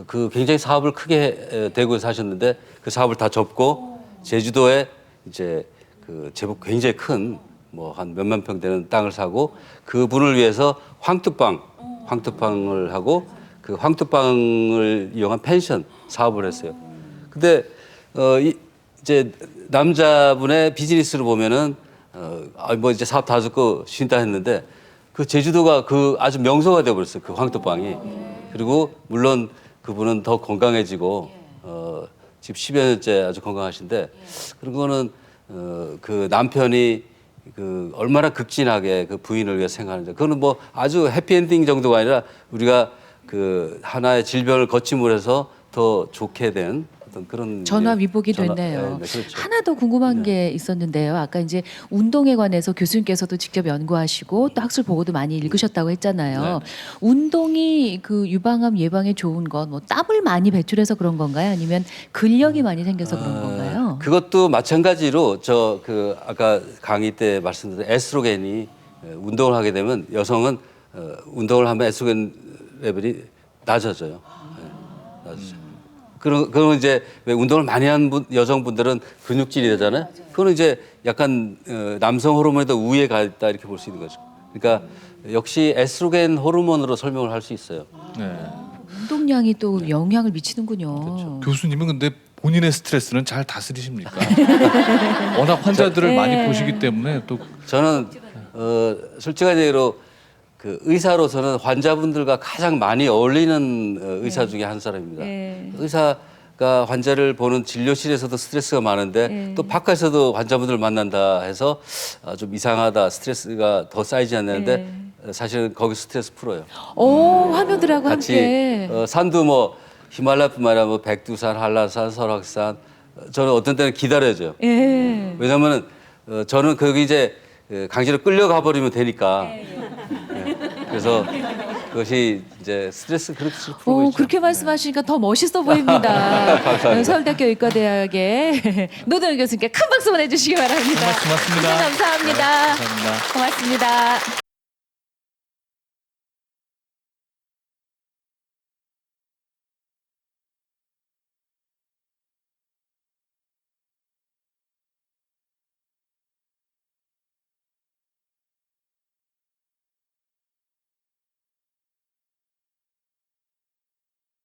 그 굉장히 사업을 크게 대구에서 하셨는데 그 사업을 다 접고 제주도에 이제 그 제법 굉장히 큰 뭐 한 몇만 평 되는 땅을 사고 그분을 위해서 황토방을 하고 그 황토방을 이용한 펜션 사업을 했어요. 근데 이제 남자분의 비즈니스로 보면은 뭐 이제 사업 다 접고 쉰다 했는데 그 제주도가 그 아주 명소가 돼버렸어요. 그 황토방이. 그리고 물론 그분은 더 건강해지고 지금 10여 년째 아주 건강하신데 그런 거는 그 남편이 그 얼마나 극진하게 그 부인을 위해 생각하는데 그거는 뭐 아주 해피엔딩 정도가 아니라 우리가 그 하나의 질병을 거침을 해서 더 좋게 된 어떤 그런 전화 위복이 됐네요. 네, 그렇죠. 하나 더 궁금한 게 있었는데요. 아까 이제 운동에 관해서 교수님께서도 직접 연구하시고 또 학술 보고도 많이 읽으셨다고 했잖아요. 운동이 그 유방암 예방에 좋은 건 뭐 땀을 많이 배출해서 그런 건가요? 아니면 근력이 많이 생겨서 그런 건가요? 그것도 마찬가지로 저 그 아까 강의 때 말씀드린 에스트로겐이 운동을 하게 되면 여성은 운동을 하면 에스트로겐 레벨이 낮아져요. 네, 낮아져요. 그러면 이제 왜 운동을 많이 한 여성분들은 근육질이 되잖아요. 그거는 이제 약간 남성 호르몬에도 우위에 가 있다 이렇게 볼 수 있는 거죠. 그러니까 역시 에스트로겐 호르몬으로 설명을 할 수 있어요. 네. 운동량이 또 영향을 미치는군요. 그렇죠. 교수님은 근데 본인의 스트레스는 잘 다스리십니까? 워낙 환자들을 많이 보시기 때문에 또 저는 솔직한 얘기로 그 의사로서는 환자분들과 가장 많이 어울리는 의사 중에 한 사람입니다. 의사가 환자를 보는 진료실에서도 스트레스가 많은데 또 바깥에서도 환자분들을 만난다 해서 좀 이상하다, 스트레스가 더 쌓이지 않는데 사실은 거기 스트레스 풀어요. 오, 화면들하고 같이 함께. 산도 뭐 히말라야뿐만 아니라 뭐 백두산, 한라산, 설악산 저는 어떤 때는 기다려져요. 예. 왜냐면은 저는 거기 이제 강제로 끌려가 버리면 되니까. 그래서 그것이 이제 스트레스 그렇게 풀고 있죠. 그렇게 말씀하시니까 더 멋있어 보입니다. 감사합니다. 서울대학교 의과대학의 노동현 교수님께 큰 박수 보내주시기 바랍니다. 고맙습니다. 감사합니다. 감사합니다. 고맙습니다.